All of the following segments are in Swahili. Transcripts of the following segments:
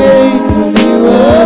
Umeinuliwa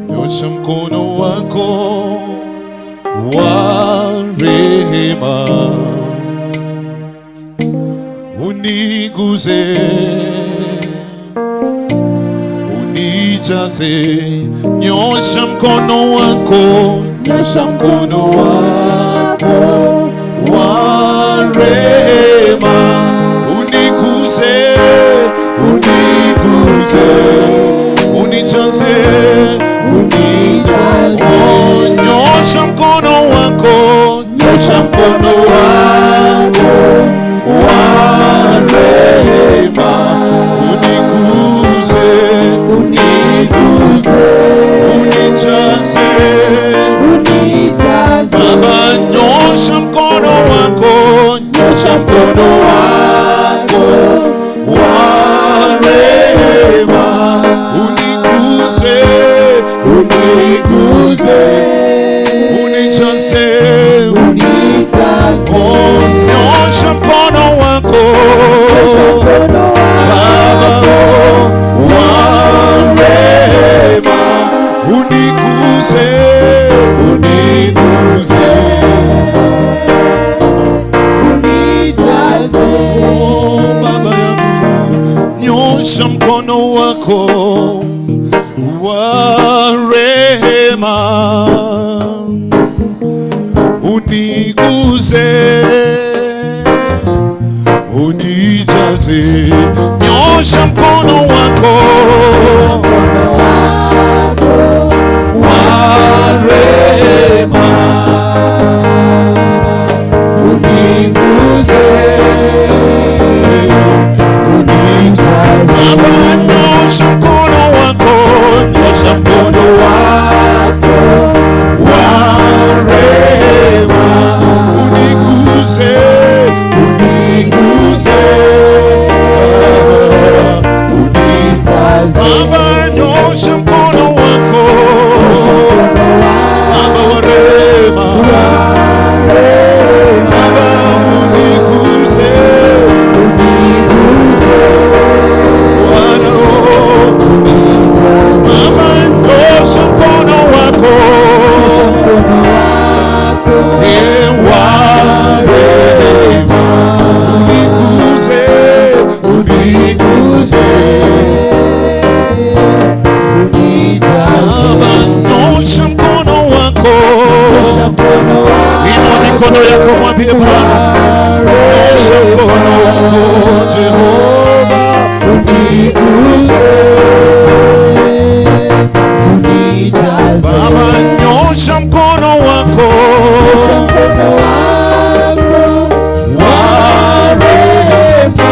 Nyosha mkono wako wa rehema uniguze, unijaze. Nyosha mkono wako, nyosha mkono wako wa rehema uniguze, uniguze, unijaze, unijaze. Oh, nyosha mkono wako, nyosha mkono wako wa rehema uniguze, uniguze, unijaze, unijaze. Baba, nyosha mkono wako, nyosha mkono wako wa rehema uniguze, uniguze, unijaze, unijaze. Oh, nyosha mkono wako, nyosha mkono wako wa rehema uniguze, uniguze, unijaze. Oh, Baba yangu, nyosha mkono wako wa rehema uniguze, unijaze. Nyosha mkono wako wa rehema uniguze, unijaze. Baba, nyosha mkono wako, nyosha mkono wako wa rehema uniguze, uniguze, unijaze. Baba, nyosha mkono wako, Baba wa rehema, Baba uniguze, uniguze, Bwana unijaze. Baba, nyosha mkono wako, nyosha mkono wako wa rehema uniguze, uniguze, unijaze. Baba, nyosha mkono wako, nyosha mkono wako. Inua mikono yako, mwambie Bwana, nyosha mkono wako Jehova uniguze, unijaze. Baba, nyosha mkono wako, nyosha mkono wako wa rehema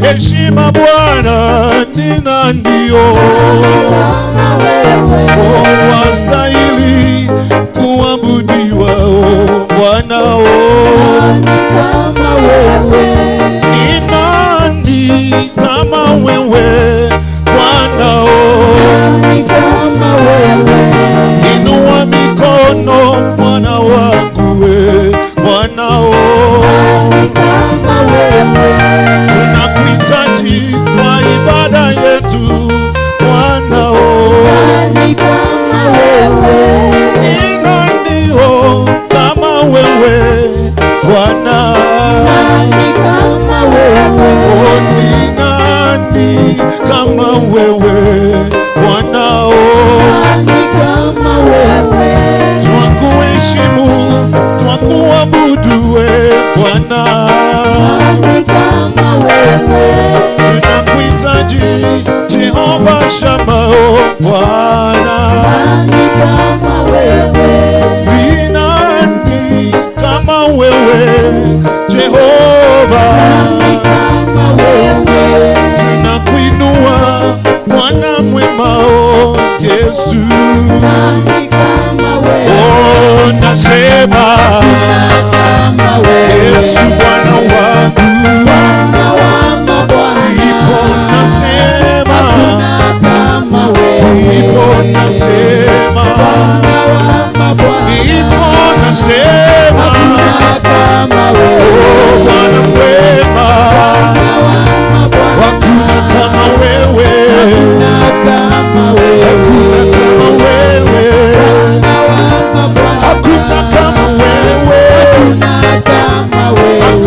heshima Bwana ni ndio wastahili kuabudiwa Bwana kama wewe. Ni nani kama wewe Bwana kama wewe. Inua mikono Bwana wangu Bwana kama wewe. Tunakuhitaji kwa ibada yetu Bwana kama wewe. Ni nani kama wewe Bwana kama wewe. Ni nani kama wewe Bwana kama wewe. Twakuheshimu, twakuabudu Bwana kama wewe. Tunakuhitaji Jehova Shama Bwana kama wewe. Ni nani kama wewe Jehova kama wewe. Tunakuinua Bwana mwema Yesu kama wewe. Nasema kama wewe. Yesu Bwana wangu Bwana wa mabwana. ipo nasema kama wewe. ipo nasema Bwana wa mabwana. ipo nasema kama wewe. Bwana mwema Bwana wa mabwana. hakuna kama wewe kama wewe. hakuna kama wewe Bwana wa mabwana. hakuna kama wewe kama wewe.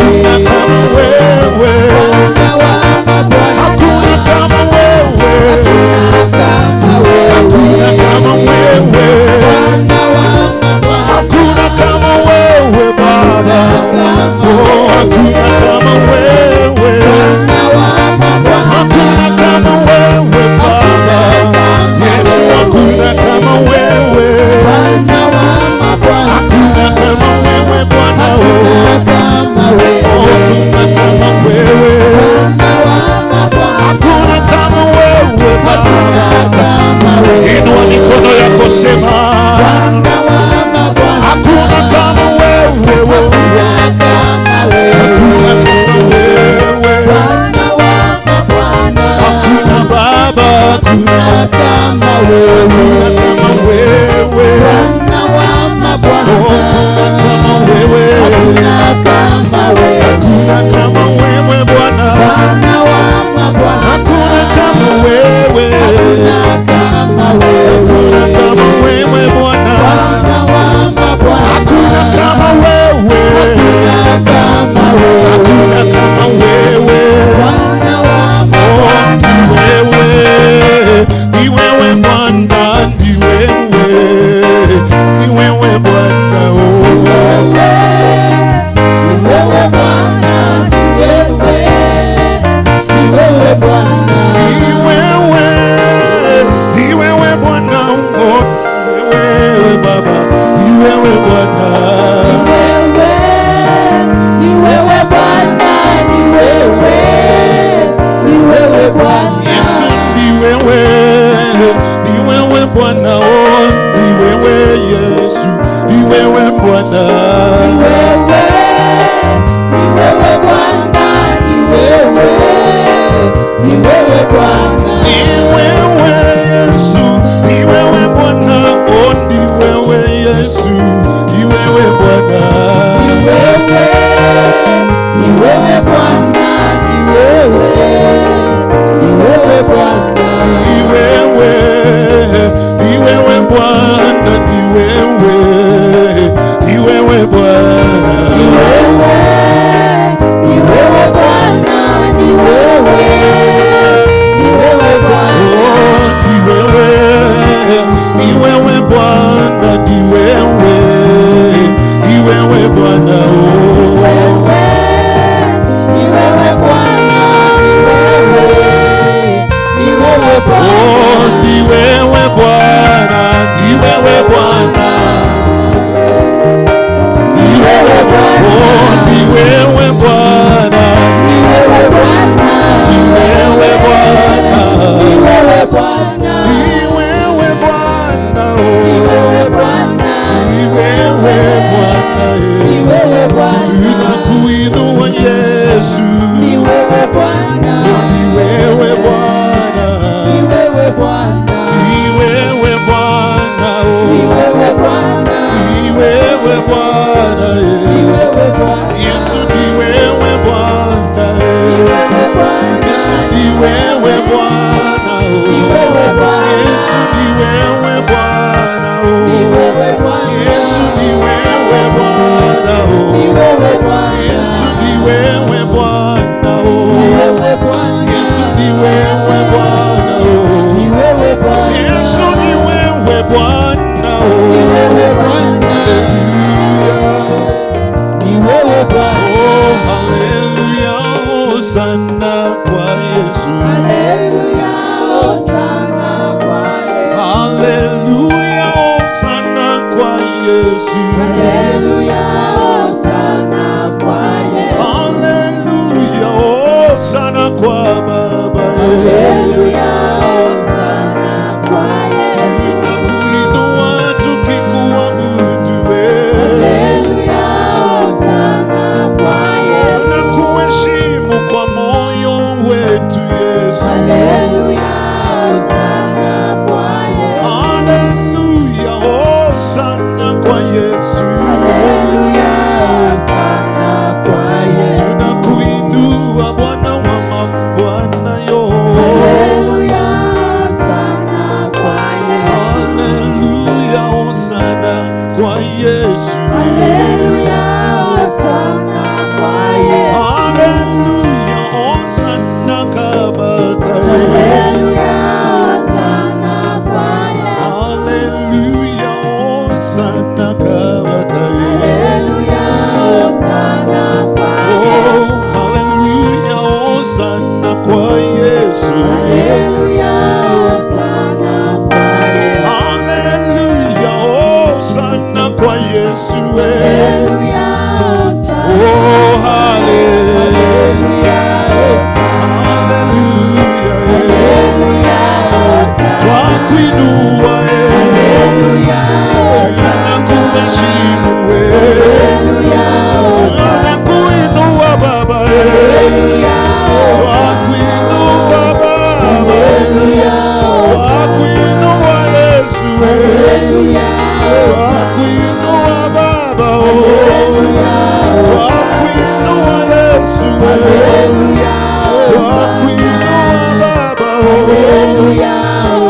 twakuinua Baba,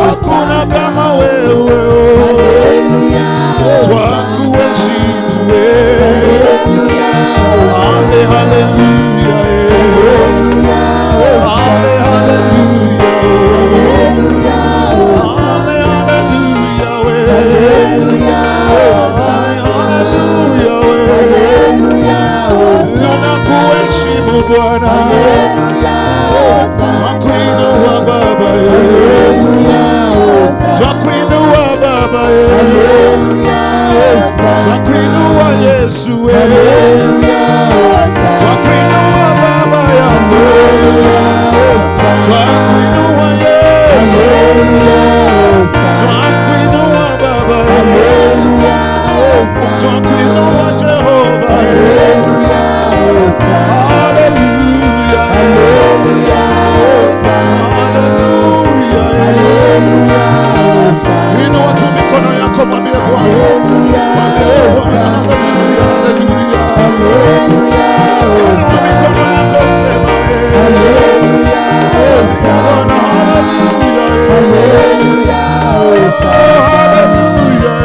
hakuna kama wewe, twakuheshimu wewe. Ale haleluya, ale haleluya, ale haleluya, tunakuheshimu Bwana, twakuinua Baba, twakuinua Baba, twakuinua Yesu, twakuinua Baba yangu, twakuinua Yesu, twakuinua Baba, twakuinua Jehova. Haleluya, haleluya, inua tu mikono yako, mwambie Bwana, mwambie tu Bwana, haleluya, haleluya, inua mikono yako, sema haleluya, Bwana, haleluya, haleluya, haleluya,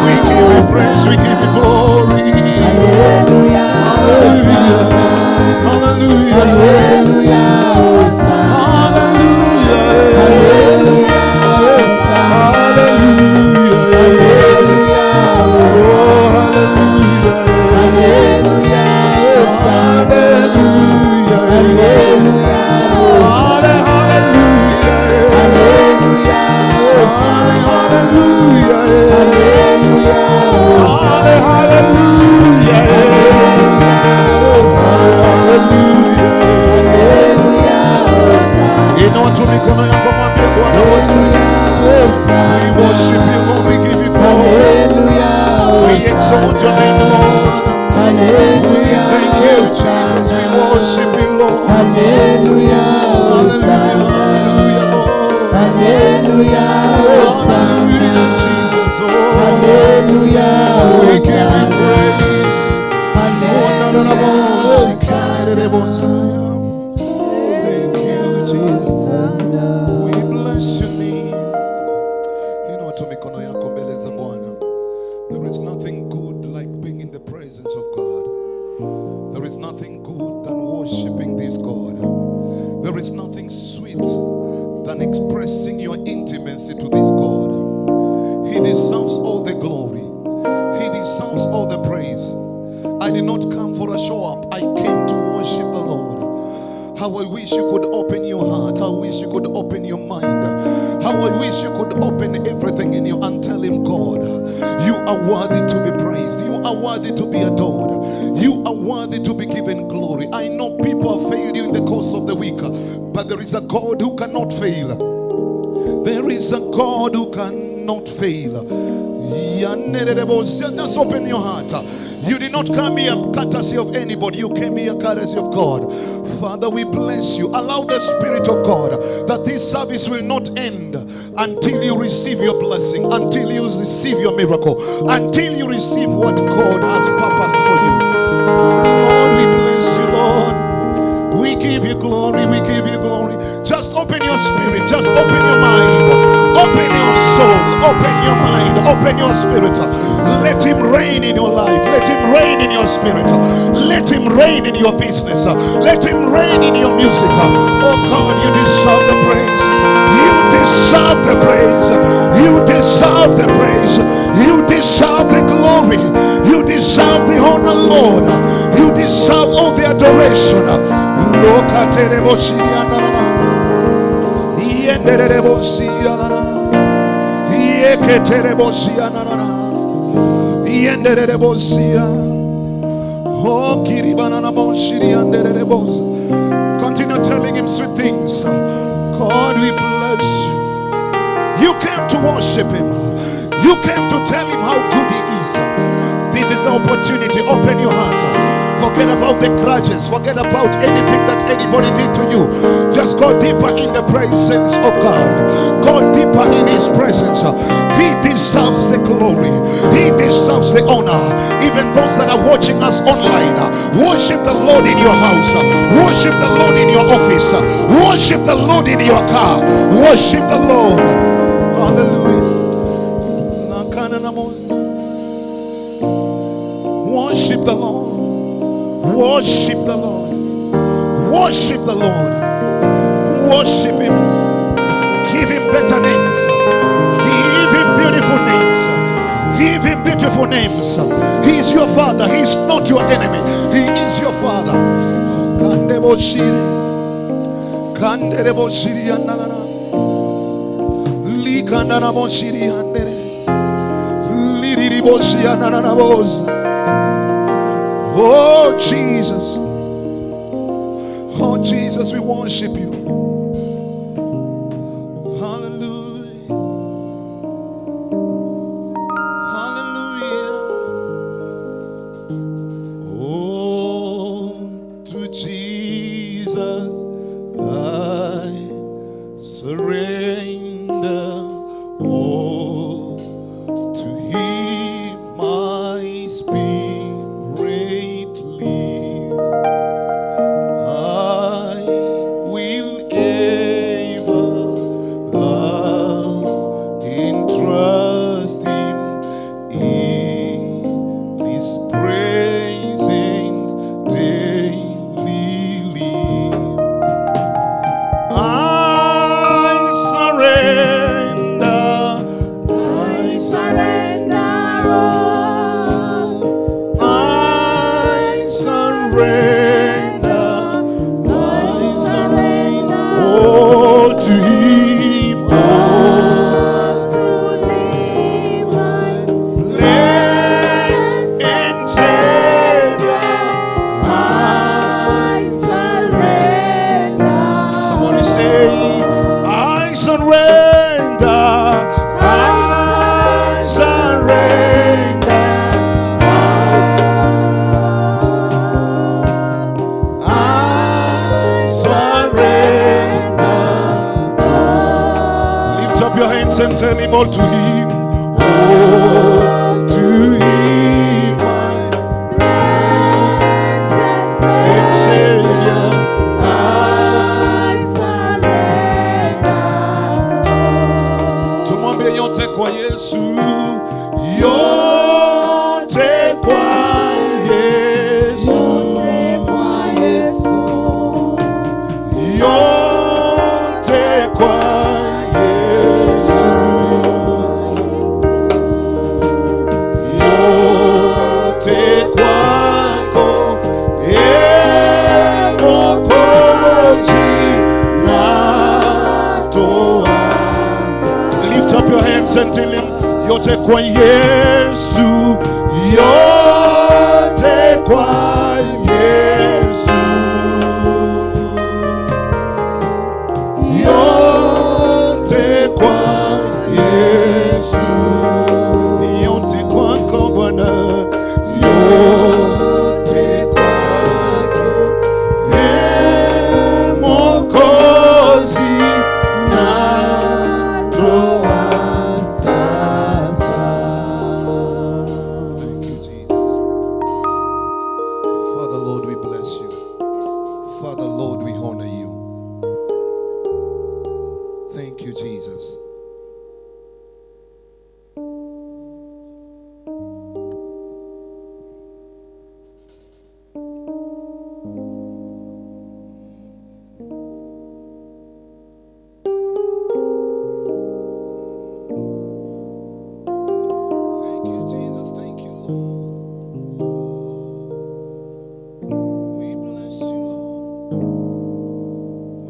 we give you praise, we give you glory. Hallelujah, hallelujah, mikono yako, mwambie Bwana wewe. We worship you, Lord, we give you glory. We exalt your name, Lord. We thank you, Jesus. We worship you, Lord. Hallelujah, hallelujah, Lord. Hallelujah, Jesus. Oh, we give you praise. Thank you, Jesus. We bless your name. Inua tu mikono yako mbele za Bwana. There is nothing good like being in the presence of God. There is nothing good than worshiping this God. There is nothing sweet than expressing your intimacy to this God. He deserves all the glory. He deserves all the praise. I did not come for a show up. I came to worship the Lord. How I wish you could open your heart. How I wish you could open your mind. How I wish you could open everything in you and tell him, God, you are worthy to be praised. You are worthy to be adored. You are worthy to be given glory. I know people have failed you in the course of the week, but there is a God who cannot fail. There is a God who cannot fail. Just open your heart. You did not come here courtesy of anybody. You came here courtesy of God. Father, we bless you. Allow the Spirit of God that this service will not end until you receive your blessing, until you receive your miracle, until you receive what God has purposed for you. Lord, we bless you, Lord. We give you glory. We give you glory. Just open your spirit. Just open your mind. Open your soul. Open your mind. Open your spirit. Let him reign in your life. Let him reign in your spirit. Let him reign in your business. Let him reign in your music. Oh God, you deserve deserve the praise. You deserve the glory. You deserve the honor, Lord. You deserve all the adoration. Continue telling him sweet things. God, we bless you. You came to worship him. You came to tell him how good he is. This is the opportunity. Open your heart. Forget about the grudges. Forget about anything that anybody did to you. Just go deeper in the presence of God. Go deeper in his presence. He deserves the glory. He deserves the honor. Even those that are watching us online, worship the Lord in your house. Worship the Lord in your office. Worship the Lord in your car. Worship the Lord. Hallelujah. Worship the Lord. Worship the Lord. Worship the Lord. Worship him. Give him better names. Give him beautiful names. Give him beautiful names. He is your father. He is not your enemy. He is your father. Oh Jesus. Oh Jesus, we worship you. Hallelujah. Hallelujah. Oh, to Jesus I surrender. Oh, to him my spirit lives. I will ever love and trust him in his presence daily live. I surrender. I surrender all. I surrender. I surrender All to him. to thee, my Blessed and Savior. I surrender. Somebody say, I surrender. I surrender. I surrender. Lift up your hands and tell him all to him. All to him, my Blessed blessed Savior. I surrender. Tumwambie yote kwa Yesu. Yote kwa Yesu. Kwa Yesu, Yote kwa Yesu. Yote kwako, Mwokozi, natoa. Lift up your hands and tell him, yote kwa Yesu. Yote kwa Yesu. Yote kwa Yesu. Yote kwako Bwana. Yote kwako, Mwokozi, natoa sasa. Thank you, Jesus.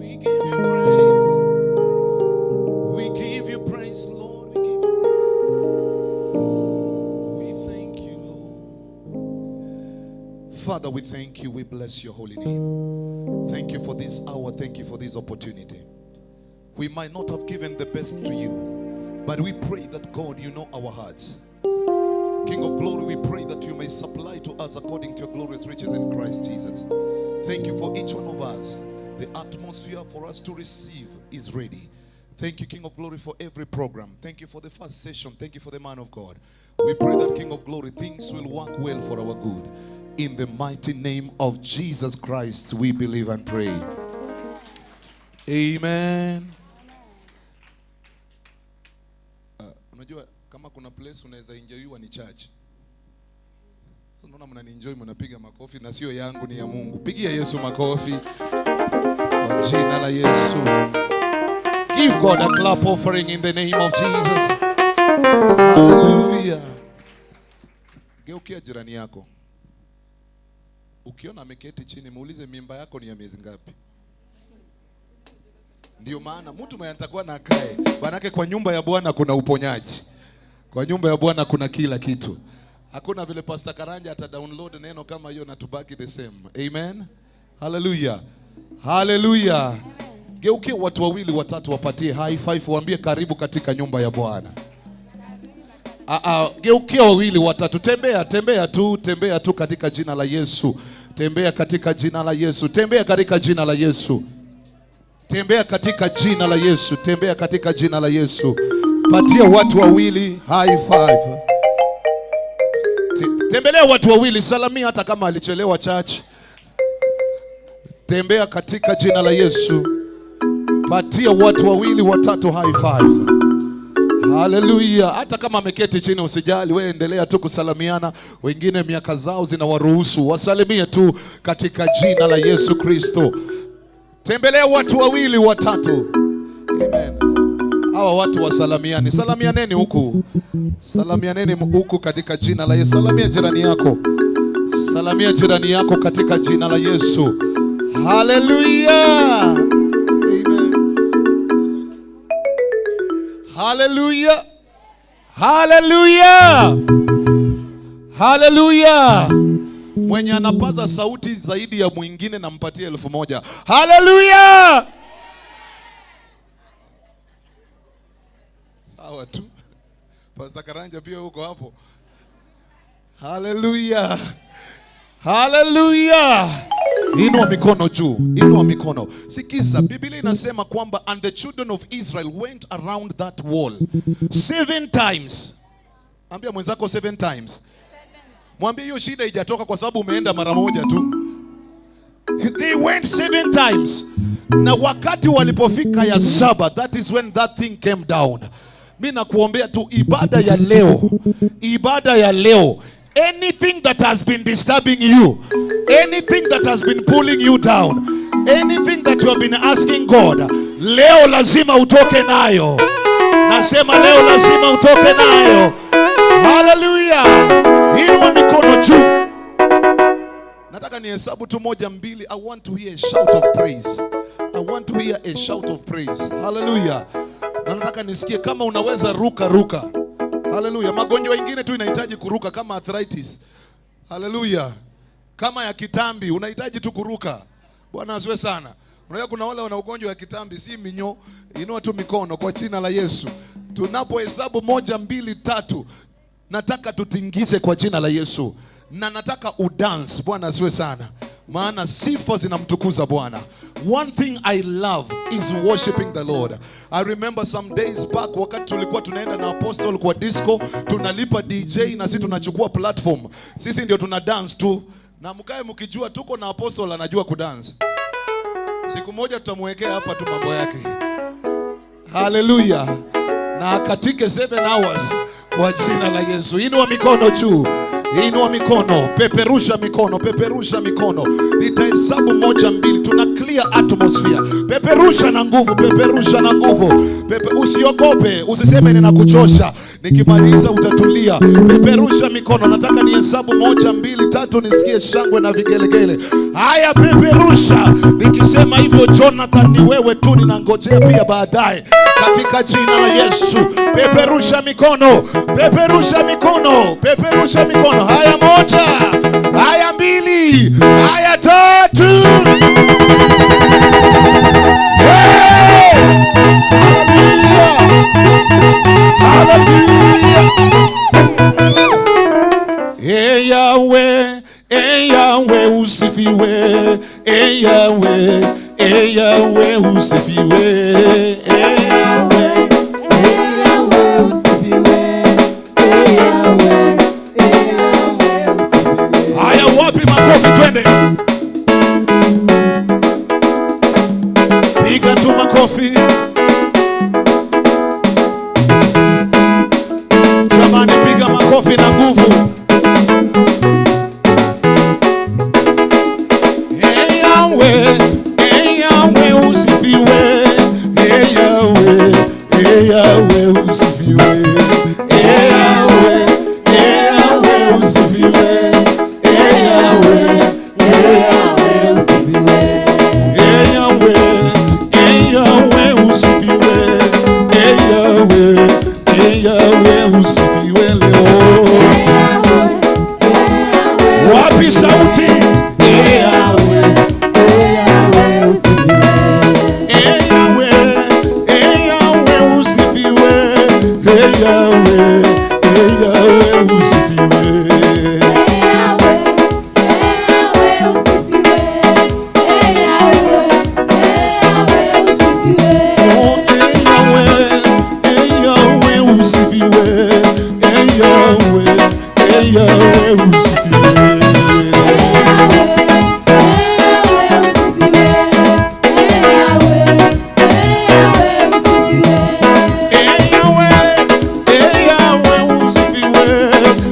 We give you praise. We give you praise, Lord. We give you praise. We thank you, Lord. Father, we thank you. We bless your holy name. Thank you for this hour. Thank you for this opportunity. We might not have given the best to you, but we pray that, God, you know our hearts. King of glory, we pray that you may supply to us according to your glorious riches in Christ Jesus. Thank you for each one of us. The atmosphere for us to receive is ready. Thank you, King of glory, for every program. Thank you for the first session. Thank you for the man of God. We pray that, King of glory, things will work well for our good. In the mighty name of Jesus Christ, we believe and pray. Amen. Unajua kama kuna place unaweza enjoywa ni church. Unaona mnanienjoy, mnapiga makofi, na sio yangu, ni ya Mungu. Pigia Yesu makofi kwa jina la Yesu. Give God a clap offering in the name of Jesus. Hallelujah. Geukia jirani yako. Ukiona ameketi chini, muulize mimba yako ni ya miezi ngapi? Ndio maana mtu mwenye atakuwa na kae, manake kwa nyumba ya Bwana kuna uponyaji. Kwa nyumba ya Bwana kuna kila kitu. Hakuna vile Pastor Karanja ata download neno kama hiyo na tubaki the same. Amen. Hallelujah. Hallelujah. Geukie watu wawili watatu, wapatie high five, waambie karibu katika nyumba ya Bwana. Geukie wawili watatu, tembea tu katika jina la Yesu. Tembea katika jina la Yesu. Tembea katika jina la Yesu. Tembea katika jina la Yesu. Tembea katika jina la Yesu. Patia watu wawili high five. Tembelea watu wawili, salamia hata kama alichelewa church. Tembea katika jina la Yesu. Patia watu wawili watatu high five. Hallelujah. Hata kama ameketi chini usijali, wewe endelea tu kusalamiana. Wengine miaka zao zinawaruhusu, wasalimie tu katika jina la Yesu Kristo. Tembelea watu wawili watatu. Amen. Hawa watu wasalamiane. Salamianeni huku. Salamianeni huku katika jina la Yesu. Salamia jirani yako. Salamia jirani yako katika jina la Yesu. Hallelujah. Amen. Hallelujah. Hallelujah. Hallelujah. Mwenye anapaza sauti zaidi ya mwingine na mpatie 1000. Hallelujah. Sawa tu. Pastor Karanja pia uko hapo. Hallelujah. Hallelujah. Inua mikono juu. Inua mikono. Sikiza, Biblia inasema kwamba and the children of Israel went around that wall 7 times. Ambia mwenzako 7 times. Mwambie hiyo shida haijatoka kwa sababu umeenda mara moja tu. They went 7 times. Na wakati walipofika ya 7, that is when that thing came down. Mimi nakuombea tu ibada ya leo. Ibada ya leo. Anything that has been disturbing you, anything that has been pulling you down, anything that you have been asking God, leo lazima utoke nayo. Nasema leo lazima utoke nayo. Hallelujah. Inua mikono juu. Nataka nihesabu tu 1 2. I want to hear a shout of praise. I want to hear a shout of praise. Hallelujah. Na nataka nisikie kama unaweza ruka. Hallelujah. Magonjwa mengine tu inahitaji kuruka kama arthritis. Hallelujah. Kama ya kitambi unahitaji tu kuruka. Bwana asiwe sana. Unajua kuna wale wana ugonjwa wa kitambi, si minyo. Inua tu mikono kwa jina la Yesu. Tunapohesabu 1 2 3, nataka tutingize kwa jina la Yesu. Na nataka udance. Bwana asiwe sana. Maana sifa zinamtukuza Bwana. One thing I love is worshiping the Lord. I remember some days back wakati tulikuwa tunaenda na apostle kwa disco, tunalipa DJ na sisi tunachukua platform. Sisi ndio tuna dance tu. Na mkae mkijua tuko na apostle anajua kudance. Siku moja tutamwekea hapa tu mambo yake. Hallelujah. Na katike 7 hours kwa jina la Yesu. Inua mikono juu. Inua mikono, peperusha mikono. Nitahesabu 1 2, tuna clear atmosphere. Peperusha na nguvu. Usiogope, usiseme ninakuchosha. Nikimaliza utatulia. Peperusha mikono. Nataka nihesabu 1, 2, 3 nisikie shangwe na vigelegele. Haya, peperusha. Nikisema hivyo Jonathan, ni wewe tu, ninangojea pia baadaye katika jina la Yesu. Peperusha mikono. Peperusha mikono. Peperusha mikono. Haya, 1, haya 2, haya 3. Hallelujah. Hey Yahweh, hey Yahweh usifiwe. Hey Yahweh, hey Yahweh usifiwe. Hey Yahweh, Hey Yahweh usifiwe. Hey Yahweh, Hey Yahweh usifiwe. haya, wapi makofi, twende. Piga tu makofi. Jamani, piga makofi na nguvu. Hey Yahweh, hey Yahweh usifiwe. Hey Yahweh, hey Yahweh usifiwe. Hey Yahweh, hey Yahweh usifiwe. Hey Yahweh, Hey Yahweh usifiwe. hey Yahweh, hey Yahweh usifiwe. Hey Yahweh, hey Yahweh usifiwe leo. Wapi sauti? Hey Yahweh, Hey Yahweh usifiwe. hey Yahweh, hey Yahweh usifiwe.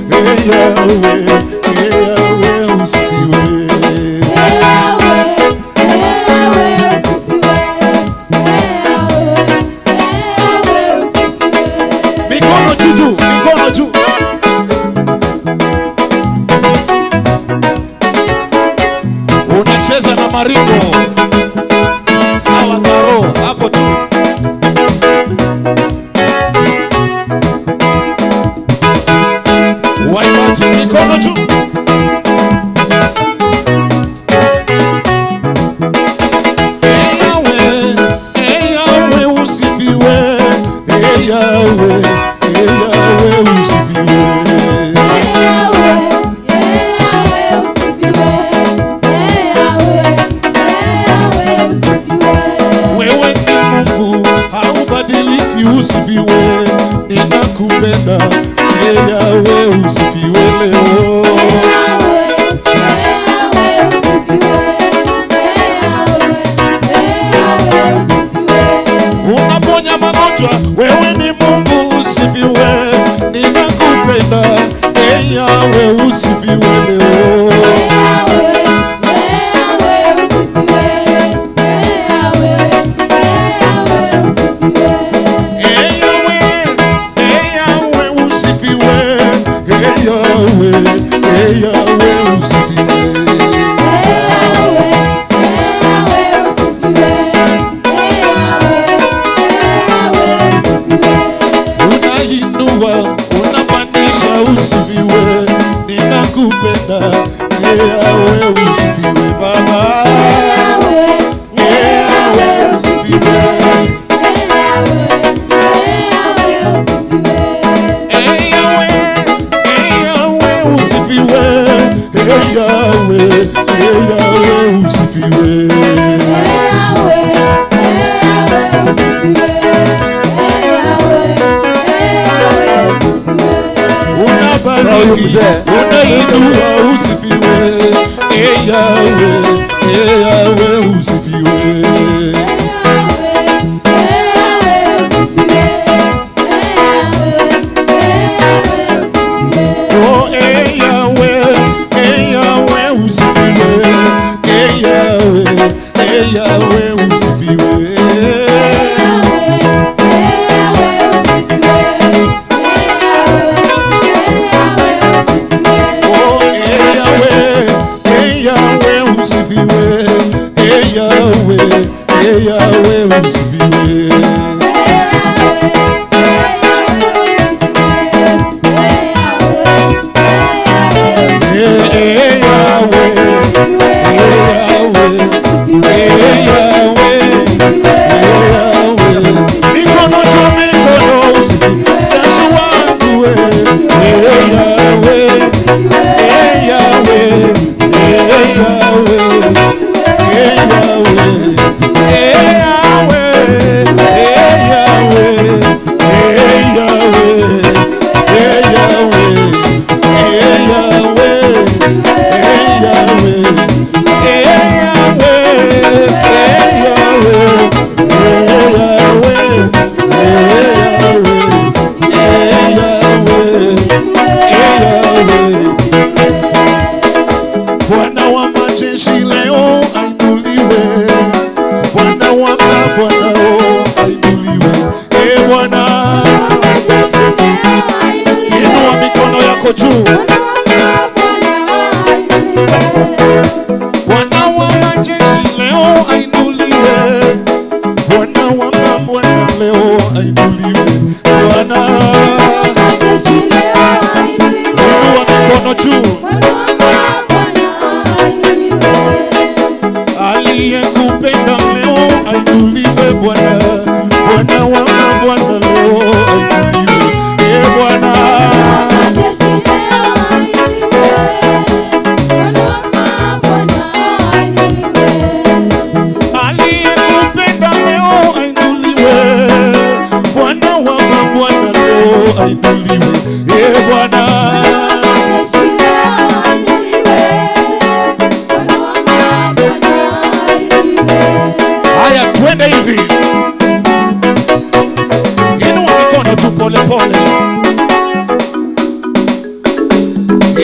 Hey Yahweh, hey Yahweh usifiwe. Mikono juu, mikono juu. Unacheza na maringo. Sawa Karo, hapo tu. Waimbaji, mikono juu. Hey Yahweh, hey Yahweh usifiwe. Hey Yahweh, hey Yahweh usifiwe. Wewe ni Mungu, haubadiliki, usifiwe. Ninakupenda, hey Yahweh usifiwe leo. Unaponya magonjwa, wewe ni Mungu, usifiwe. Ninakupenda, hey Yahweh usifiwe leo. Hey Yahweh, hey Yahweh usifiwe. Hey Yahweh, hey Yahweh usifiwe. Unainua, unapandisha, usifiwe. Ninakupenda, hey Yahweh usifiwe Baba. Hey Yahweh usifiwe. Hey Yahweh, hey Yahweh usifiwe. Hey Yahweh, hey Yahweh usifiwe. Unabariki, unainua, usifiwe. Hey Yahweh, hey Yahweh usifiwe. Oh, hey Yahweh, hey Yahweh usifiwe. Hey Yahweh, hey Yahweh usifiwe.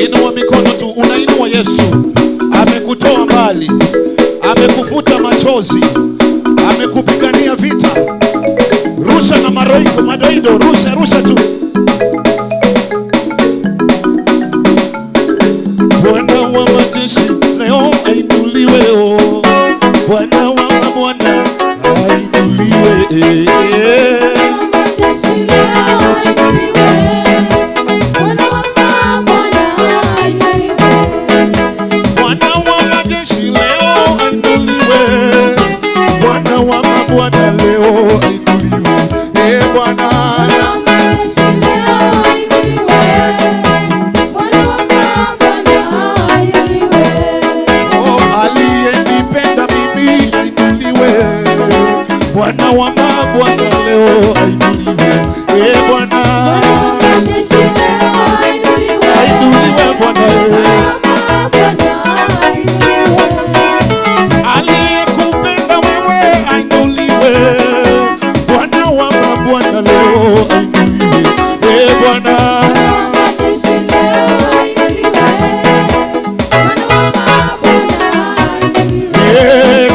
Inua mikono tu, unainua Yesu. Amekutoa mbali, amekufuta machozi, amekupigania vita. Rusha na maroiko, madoido, rusha tu. Bwana wa majeshi leo ainuliwe, oh. Bwana wa mabwana ainuliwe, Bwana wa mabwana leo ainuliwe. Bwana ainuliwe, Bwana aliyekupenda wewe ainuliwe. Bwana wa mabwana leo ainuliwe. Bwana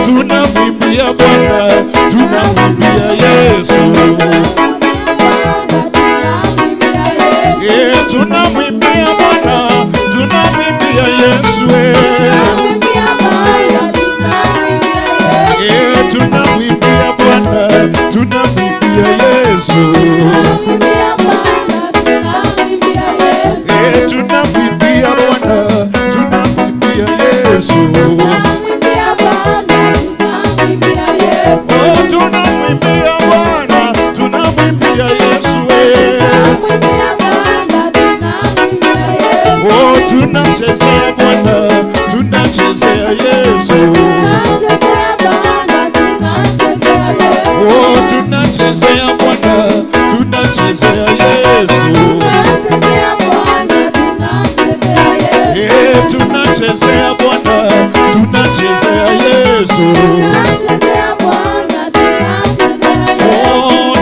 tunamwimbia Bwana, tunamwimbia Yesu. Tunamwimbia Bwana, tunamwimbia Yesu. Tunamwimbia Bwana, tunamwimbia Yesu. Tunamwimbia Bwana, tunamwimbia Yesu. Tunamwimbia Bwana, tunamwimbia Yesu. Tunamchezea Bwana, tunamchezea Yesu. Tunamchezea Bwana, tunamchezea Yesu. Tunamchezea Bwana, tunamchezea Yesu.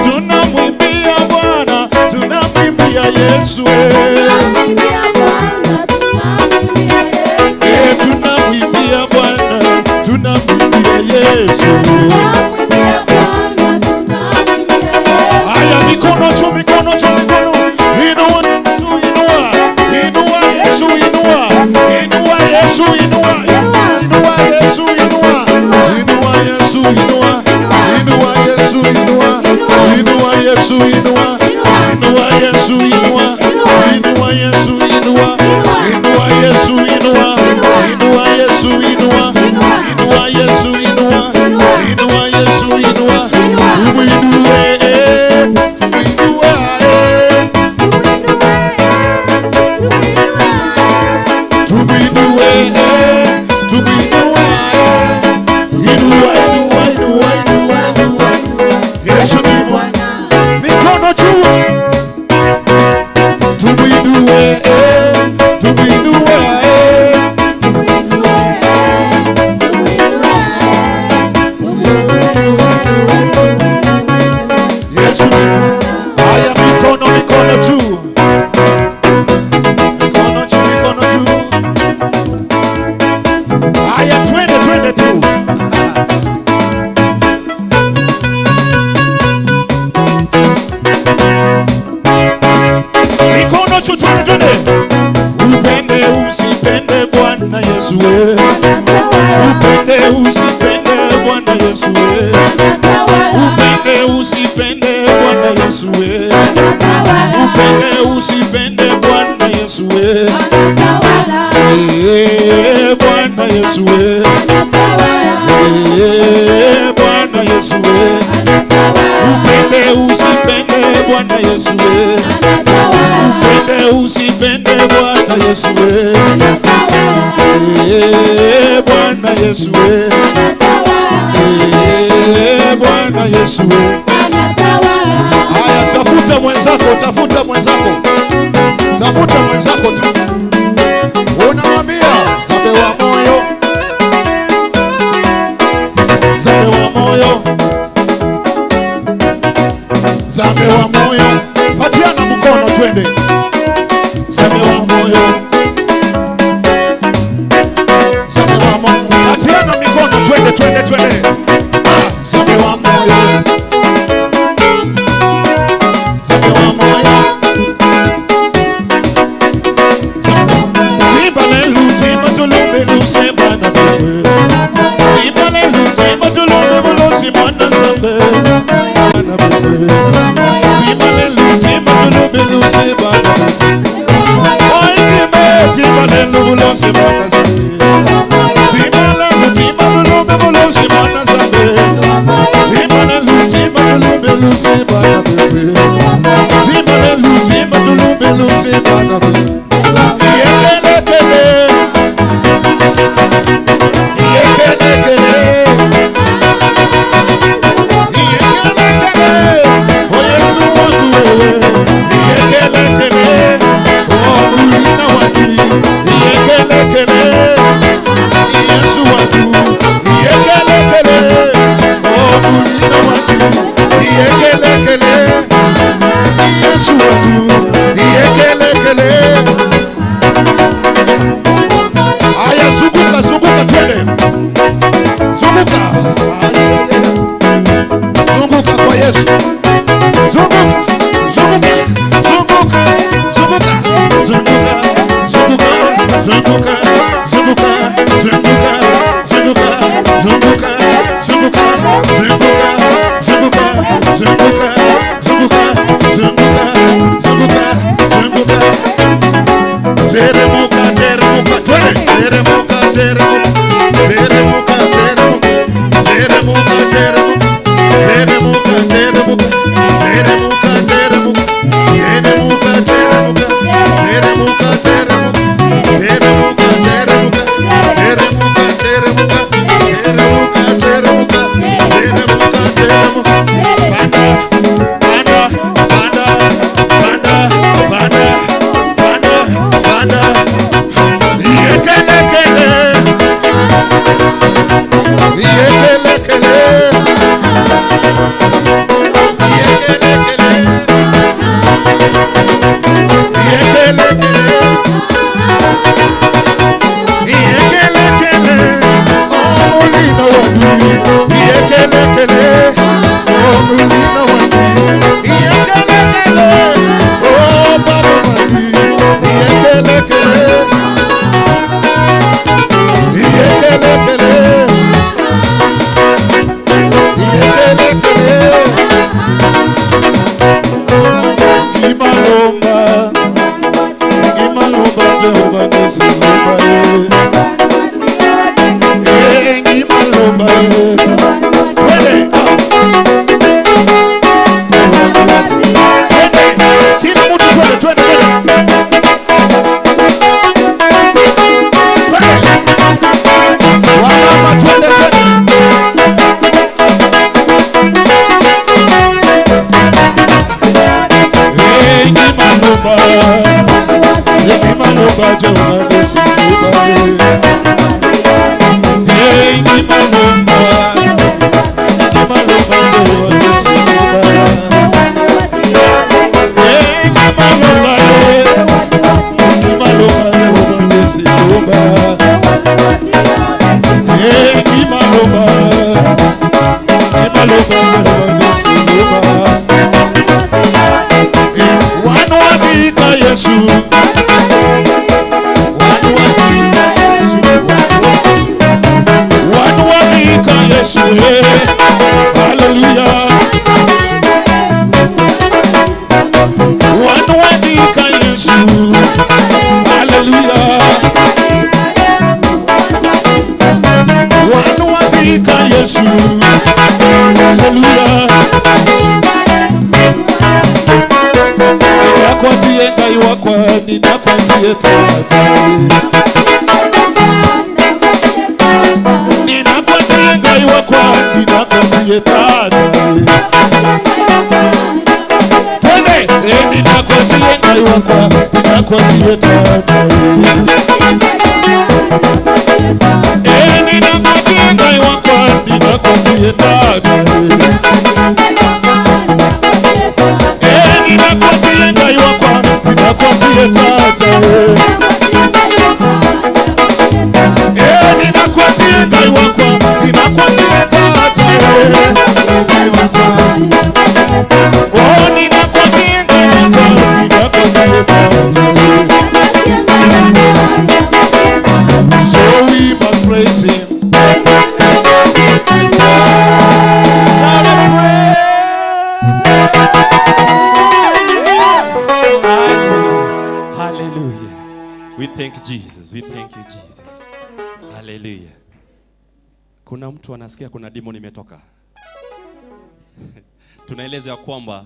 Tunamwimbia Bwana, tunamwimbia Yesu. Tunamwimbia Bwana, tunamwimbia Yesu. Haya, mikono juu, mikono juu, mikono. Inua Yesu, inua. Inua Yesu, inua. Inua Yesu, inua. Inua Yesu, inua. Inua Yesu, inua. Inua Yesu, inua. Inua Yesu, inua. Inua Yesu, inua. Inua Yesu, inua. Inua Yesu, inua. Inua Yesu, inua. Inua Yesu, inua. Tumuinue, tumuinue. Tumuinue, inua, inua, inua, inua, inua. Yesu ni Bwana. Mikono juu. Tumuinue, tumuinue. Yesu ni Bwana. Haya, mikono juu. Mikono juu, mikono juu. Haya, twende tu. Mikono juu, twende. Upende usipende Bwana Yesu. Upende usipende Bwana Yesu. Upende usipende Bwana Yesu. Upende usipende Bwana Yesu. Bwana Yesu. Bwana Yesu. Upende usipende Bwana Yesu. Upende usipende Bwana Yesu. Bwana Yesu. Bwana Yesu. Haya, tafuta mwenzako tu. Unamwambia Zambe wa moyo. Zambe wa moyo. Zambe wa moyo. Patiana mkono twende. Zambe wa moyo. Zambe wa moyo. Patiana mikono twende. Zambe wa moyo. Zambe wa moyo. Tibalelu, timatulubelu, sebana befe. Tibalelu, timatulubelu, simana zambe. Bana befe. Tibalelu, timatulubelu, sebana befe. Oikime, tibalelu, sebana zambe. Tibalelu, timatulubelu, simana zambe. Tibalelu, timatulubelu, sebana befe. Tibalelu, timatulubelu, sebana befe. Teremuka Jehovah Nisi Ubale. Hey, Kimalomba Jehovah Nisi Ubale. Hey, Kimalomba Jehovah Nisi Ubale. Hey, Kimalomba Jehovah Nisi Ubale. Wanuadika Yesu. Wanuadika Yesu. Hallelujah. Wanuadika Yesu. Hallelujah. Wanuadika Yesu. Hallelujah. Ninakuatia ngai wakwa, ninakuatia tata. Ninakuatia ngai wakwa, ninakuatia tata. Twende, ninakuatia ngai wakwa, ninakuatia tata. Ninakuatia ngai wakwa, ninakuatia tata. Ninakuatia ngai wakwa, ninakuatia tata. Ninakuatia ngai wakwa, ninakuatia tata. Oh, ninakuatia ngai wakwa, ninakuatia tata. So we must praise him. We thank Jesus. We thank you, Jesus. Hallelujah. Kuna mtu anasikia kuna demon imetoka. Tunaeleza ya kwamba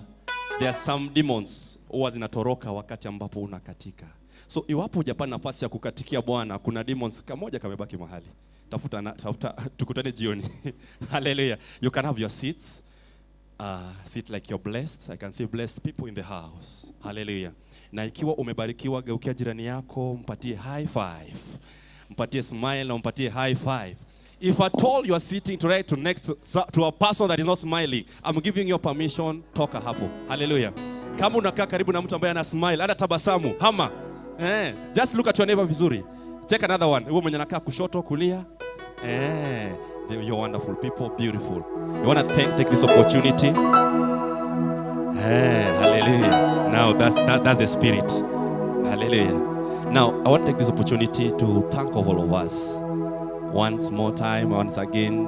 there are some demons huwa zinatoroka wakati ambapo unakatika. So iwapo hujapata nafasi ya kukatikia Bwana, kuna demons kamoja kamebaki mahali. Tafuta tukutane jioni. Hallelujah. You can have your seats. Sit like you're blessed. I can see blessed people in the house. Hallelujah. Na ikiwa umebarikiwa, geukia jirani yako, mpatie high five. Mpatie smile na mpatie high five. If at all you are sitting right next to a person that is not smiling, I'm giving you permission, toka hapo. Hallelujah. Kama unakaa karibu na mtu ambaye ana smile, ana tabasamu, hama. Just look at your neighbor vizuri. Check another one. Wewe mwenye anakaa kushoto, kulia. You're wonderful people, beautiful. You want to take this opportunity. Hallelujah. Now that's the spirit. Hallelujah. Now I want to take this opportunity to thank all of us. Once more time, once again,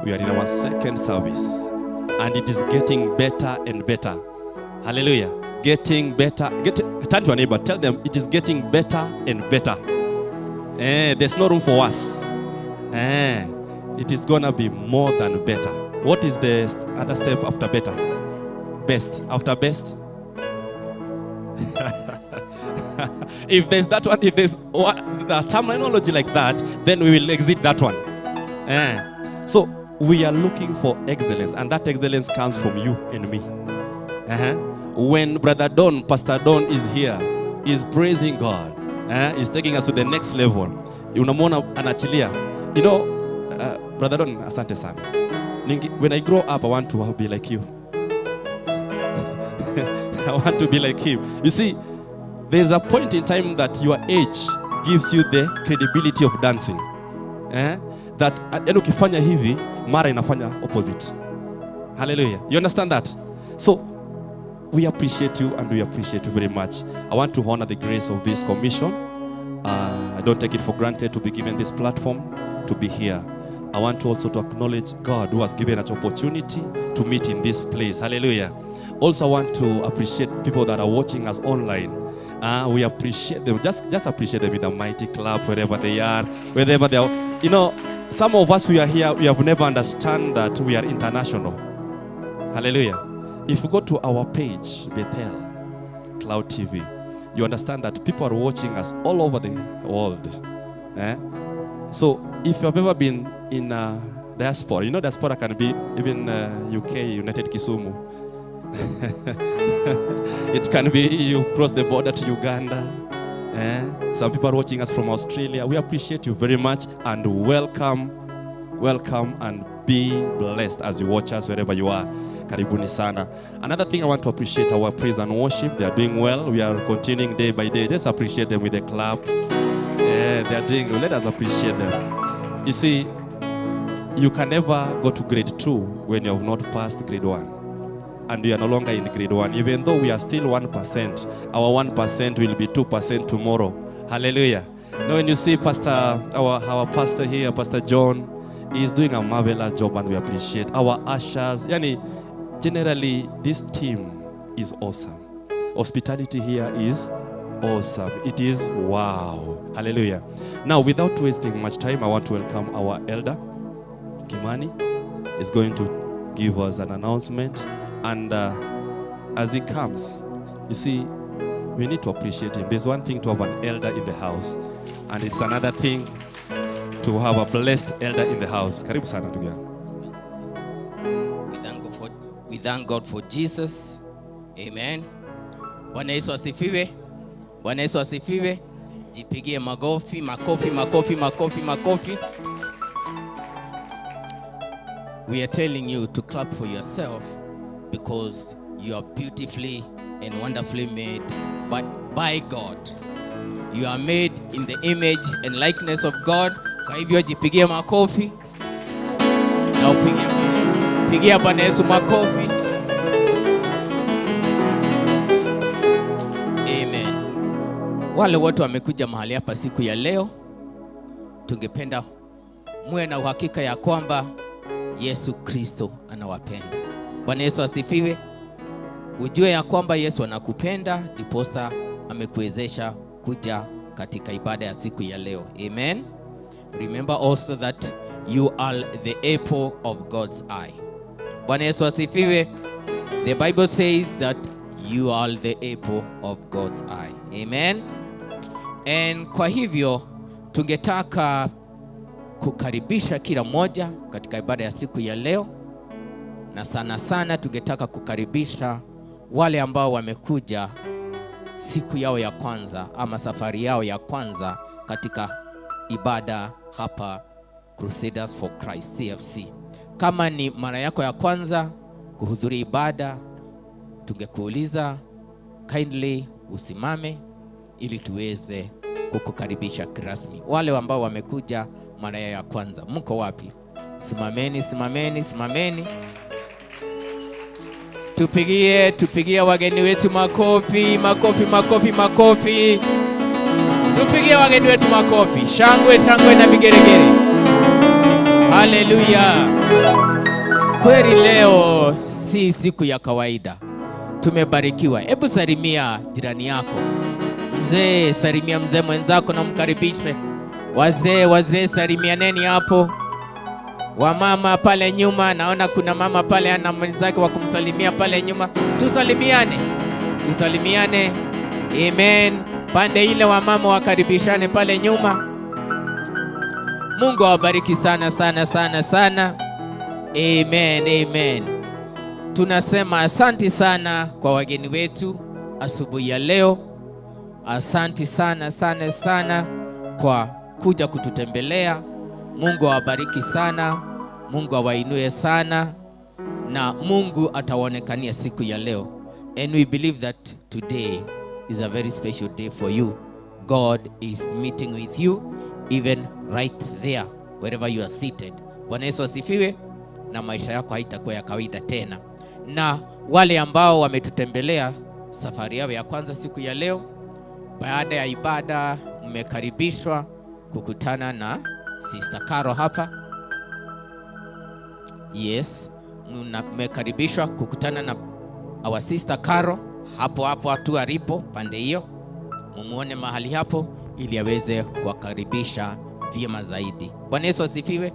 we are in our second service, and it is getting better and better. Hallelujah. Getting better. Turn to your neighbor. Tell them it is getting better and better. There's no room for us. It is gonna be more than better. What is the other step after better? Best. After best? If there's that one, if there's the terminology like that, then we will exit that one. So we are looking for excellence, and that excellence comes from you and me. When Brother Don, Pastor Don is here, is praising God, is taking us to the next level. Unamwona anachilia. You know, Brother Don, asante sana. When I grow up, I want to be like you. I want to be like him. You see, there's a point in time that your age gives you the credibility of dancing. That ukifanya hivi, mara inafanya opposite. Hallelujah. You understand that? So, we appreciate you, and we appreciate you very much. I want to honor the grace of this commission. I don't take it for granted to be given this platform, to be here. I want to also to acknowledge God who has given us opportunity to meet in this place. Hallelujah. Also, I want to appreciate people that are watching us online. We appreciate them. Just appreciate them with a mighty clap wherever they are, wherever they are. You know, some of us we are here, we have never understand that we are international. Hallelujah. If you go to our page, Bethel Clouds TV, you understand that people are watching us all over the world. So, if you have ever been in diaspora, you know diaspora can be even UK, United Kisumu. It can be you cross the border to Uganda, Some people are watching us from Australia. We appreciate you very much and welcome and be blessed as you watch us wherever you are. Karibuni sana. Another thing I want to appreciate our praise and worship. They are doing well. We are continuing day by day. Let's appreciate them with a clap. Yeah, they are doing well. Let us appreciate them. You see, you can never go to grade 2 when you have not passed grade 1. And we are no longer in grade 1. Even though we are still 1%, our 1% will be 2% tomorrow. Hallelujah. Now when you see our pastor here, Pastor John, is doing a marvelous job and we appreciate our ushers. Generally, this team is awesome. Hospitality here is awesome. It is wow. Hallelujah. Now, without wasting much time, I want to welcome our elder, Kimani. Is going to give us an announcement. And as he comes, you see, we need to appreciate him. There's one thing to have an elder in the house, and it's another thing to have a blessed elder in the house. Karibu sana ndugu yangu. We thank God for Jesus. Amen. Bwana Yesu asifiwe. Bwana Yesu asifiwe. Jipigie makofi, makofi, makofi, makofi, makofi. We are telling you to clap for yourself because you are beautifully and wonderfully made by God. You are made in the image and likeness of God. Kwa hivyo jipigie makofi. Na pigia Bwana Yesu makofi. Amen. Wale wote wamekuja mahali hapa siku ya leo, tungependa muwe na uhakika ya kwamba Yesu Kristo anawapenda. Bwana Yesu asifiwe. Ujue ya kwamba Yesu anakupenda, ndiposa amekuwezesha kuja katika ibada ya siku ya leo. Amen. Remember also that you are the apple of God's eye. Bwana Yesu asifiwe. The Bible says that you are the apple of God's eye. Amen. And kwa hivyo tungetaka kukaribisha kila mmoja katika ibada ya siku ya leo, na sana sana tungetaka kukaribisha wale ambao wamekuja siku yao ya kwanza ama safari yao ya kwanza katika ibada hapa Crusaders for Christ CFC. Kama ni mara yako ya kwanza kuhudhuria ibada, tungekuuliza kindly usimame ili tuweze kukukaribisha kirasmi. Wale ambao wamekuja mara ya kwanza, mko wapi? Simameni, simameni, simameni. Tupigie wageni wetu makofi, makofi, makofi, makofi. Tupigie wageni wetu makofi. Shangwe, shangwe na vigeregere. Haleluya. Kweli leo si siku ya kawaida. Tumebarikiwa. Hebu salimia jirani yako. Mzee, salimia mzee mwenzako na mkaribishe. Wazee salimianeni hapo. Wamama pale nyuma, naona kuna mama pale ana mwenzake wa kumsalimia pale nyuma. Tusalimiane. Amen. Pande ile wamama wakaribishane pale nyuma. Mungu awabariki sana sana sana sana. Amen, amen. Tunasema asanti sana kwa wageni wetu asubuhi ya leo. Asanti sana sana sana kwa kuja kututembelea. Mungu awabariki sana. Mungu awainue sana. Na Mungu atawaonekania siku ya leo. And we believe that today is a very special day for you. God is meeting with you even right there wherever you are seated. Bwana Yesu asifiwe. Na maisha yako haitakuwa ya kawaida tena. Na wale ambao wametutembelea safari yao ya kwanza siku ya leo, baada ya ibada mmekaribishwa kukutana na Sister Caro hapa. Yes, mmekaribishwa kukutana na our Sister Caro hapo tu alipo pande hiyo. Mumuone mahali hapo ili aweze kuwakaribisha vyema zaidi. Bwana Yesu asifiwe.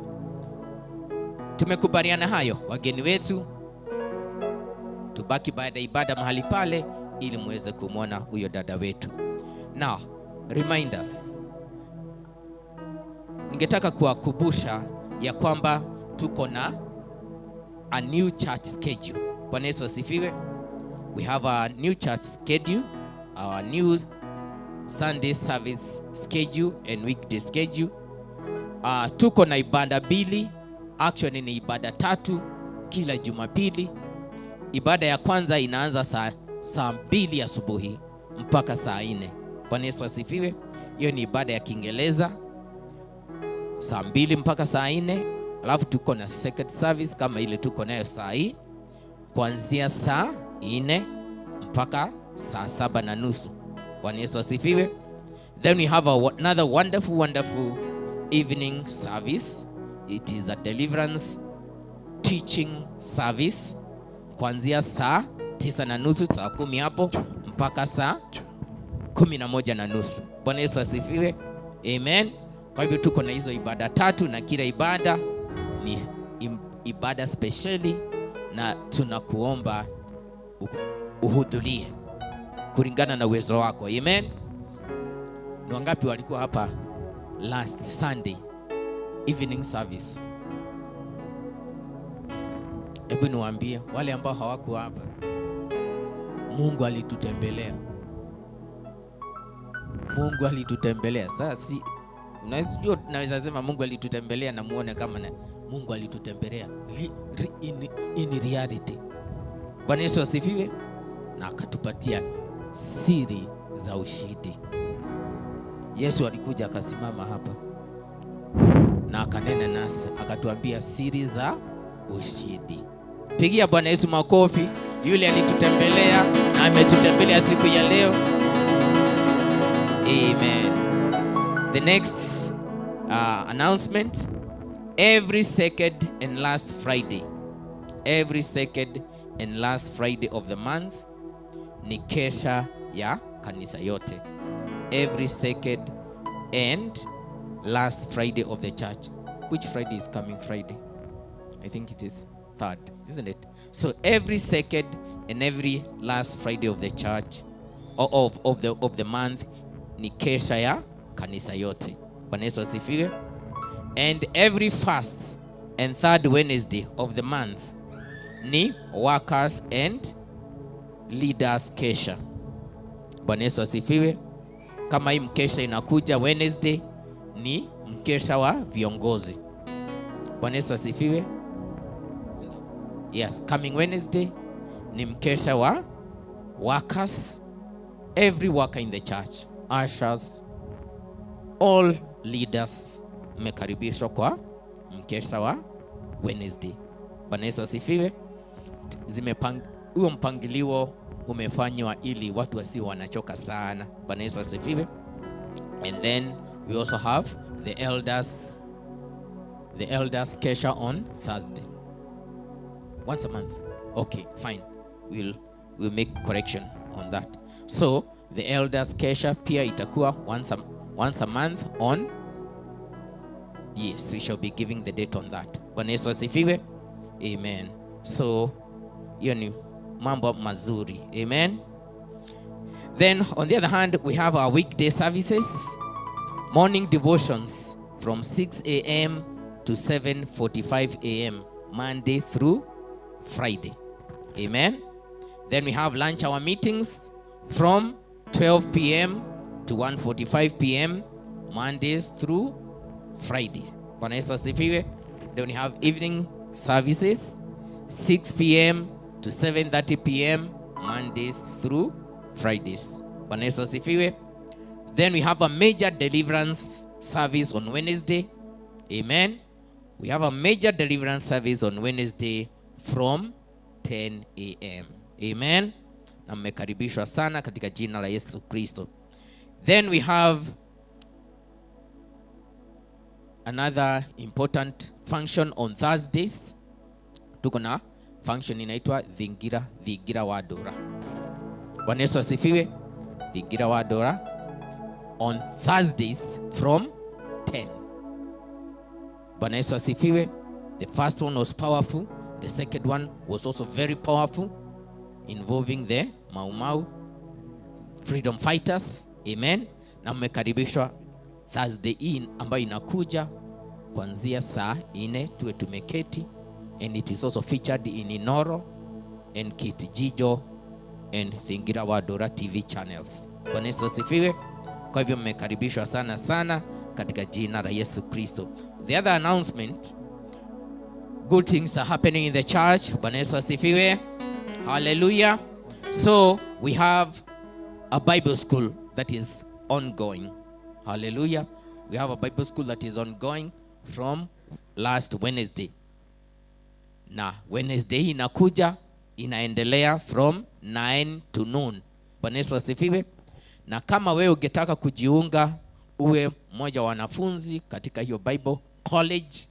Tumekubaliana hayo wageni wetu, tubaki baada ya ibada mahali pale ili muweze kumwona huyo dada wetu. Now, reminders. Ningetaka kuwakumbusha ya kwamba tuko na a new church schedule. Bwana Yesu asifiwe. We have a new church schedule, our new Sunday service schedule and weekday schedule. Tuko na ibada mbili, actually ni ibada tatu kila Jumapili. Ibada ya kwanza inaanza saa 2 asubuhi mpaka saa 4. Bwana Yesu asifiwe. Hiyo ni ibada ya Kiingereza, saa 2 mpaka saa 4. Alafu tuko na second service kama ile tuko nayo saa hii, kuanzia saa 4 mpaka saa 7:30. Bwana Yesu asifiwe. Then we have another wonderful evening service. It is a deliverance teaching service, kuanzia saa 9:30, saa 10 hapo mpaka saa 11:30. Bwana Yesu asifiwe. Amen. Kwa hivyo tuko na hizo ibada tatu, na kila ibada ni ibada speciali, na tunakuomba uhudhurie kulingana na uwezo wako. Amen. Ni wangapi walikuwa hapa last Sunday evening service? Hebu niwaambie wale ambao hawakuwa hapa, Mungu alitutembelea. Mungu alitutembelea. Sasa si unajua, naweza sema Mungu alitutembelea na muone kama na Mungu alitutembelea in reality. Bwana Yesu asifiwe. Na akatupatia siri za ushindi. Yesu alikuja akasimama hapa na akanena nasi, akatuambia siri za ushindi. Pigia Bwana Yesu makofi. Yule alitutembelea na ametutembelea siku ya leo. Amen. The next announcement, every second and last Friday of the month ni kesha ya kanisa yote. Every second and last Friday of the church. Which Friday is coming Friday? I think it is 3rd, isn't it? So every second and every last Friday of the church, or of the month, ni kesha ya kanisa yote. Bwana Yesu asifiwe. And every first and third Wednesday of the month ni workers and leaders kesha. Bwana Yesu asifiwe. Kama hii mkesha inakuja Wednesday, ni mkesha wa viongozi. Bwana Yesu asifiwe. Yes, coming Wednesday ni mkesha wa workers, every worker in the church, ushers, all leaders mmekaribishwa kwa mkesha wa Wednesday. Bwana Yesu asifiwe. Huo mpangilio umefanywa ili watu wasio wanachoka sana. Bwana Yesu asifiwe. And then we also have the elders kesha on Thursday. Once a month. Okay, fine. We'll make correction on that. So the elders kesha pia itakuwa once a month on. Yes, we shall be giving the date on that. Bwana Yesu asifiwe. Amen. So hiyo ni mambo mazuri. Amen. Then on the other hand, we have our weekday services. Morning devotions from 6 a.m. to 7:45 a.m. Monday through Friday. Amen. Then we have lunch hour meetings from 12 p.m. to 1:45 p.m. Mondays through Friday. Bwana Yesu asifiwe. Then we have evening services 6 p.m. to 7:30 p.m. Mondays through Fridays. Bwana Yesu asifiwe. Then we have a major deliverance service on Wednesday. Amen. We have a major deliverance service on Wednesday from 10 a.m. Amen. Na mmekaribishwa sana katika jina la Yesu Kristo. Then we have another important function on Thursdays. Tuko na function inaitwa Dhigira wa Dora. Bwana Yesu asifiwe. Dhigira wa Dora on Thursdays from 10. Bwana Yesu asifiwe. The first one was powerful. The second one was also very powerful, involving the Mau Mau freedom fighters. Amen. Na mmekaribishwa Thursday hii ambayo inakuja kuanzia saa 4 tuwe tumeketi, and it is also featured in Inoro and Kitijijo and Thingira wa Dora TV channels. Bwana Yesu asifiwe. Kwa hivyo mmekaribishwa sana sana katika jina la Yesu Kristo. The other announcement, good things are happening in the church. Bwana Yesu asifiwe. Hallelujah. So we have a Bible school that is ongoing. Hallelujah. We have a Bible school that is ongoing from last Wednesday. Na Wednesday inakuja inaendelea from 9 to noon. Bwana Yesu asifiwe. Na kama wewe ungetaka kujiunga uwe mmoja wa wanafunzi katika hiyo Bible College,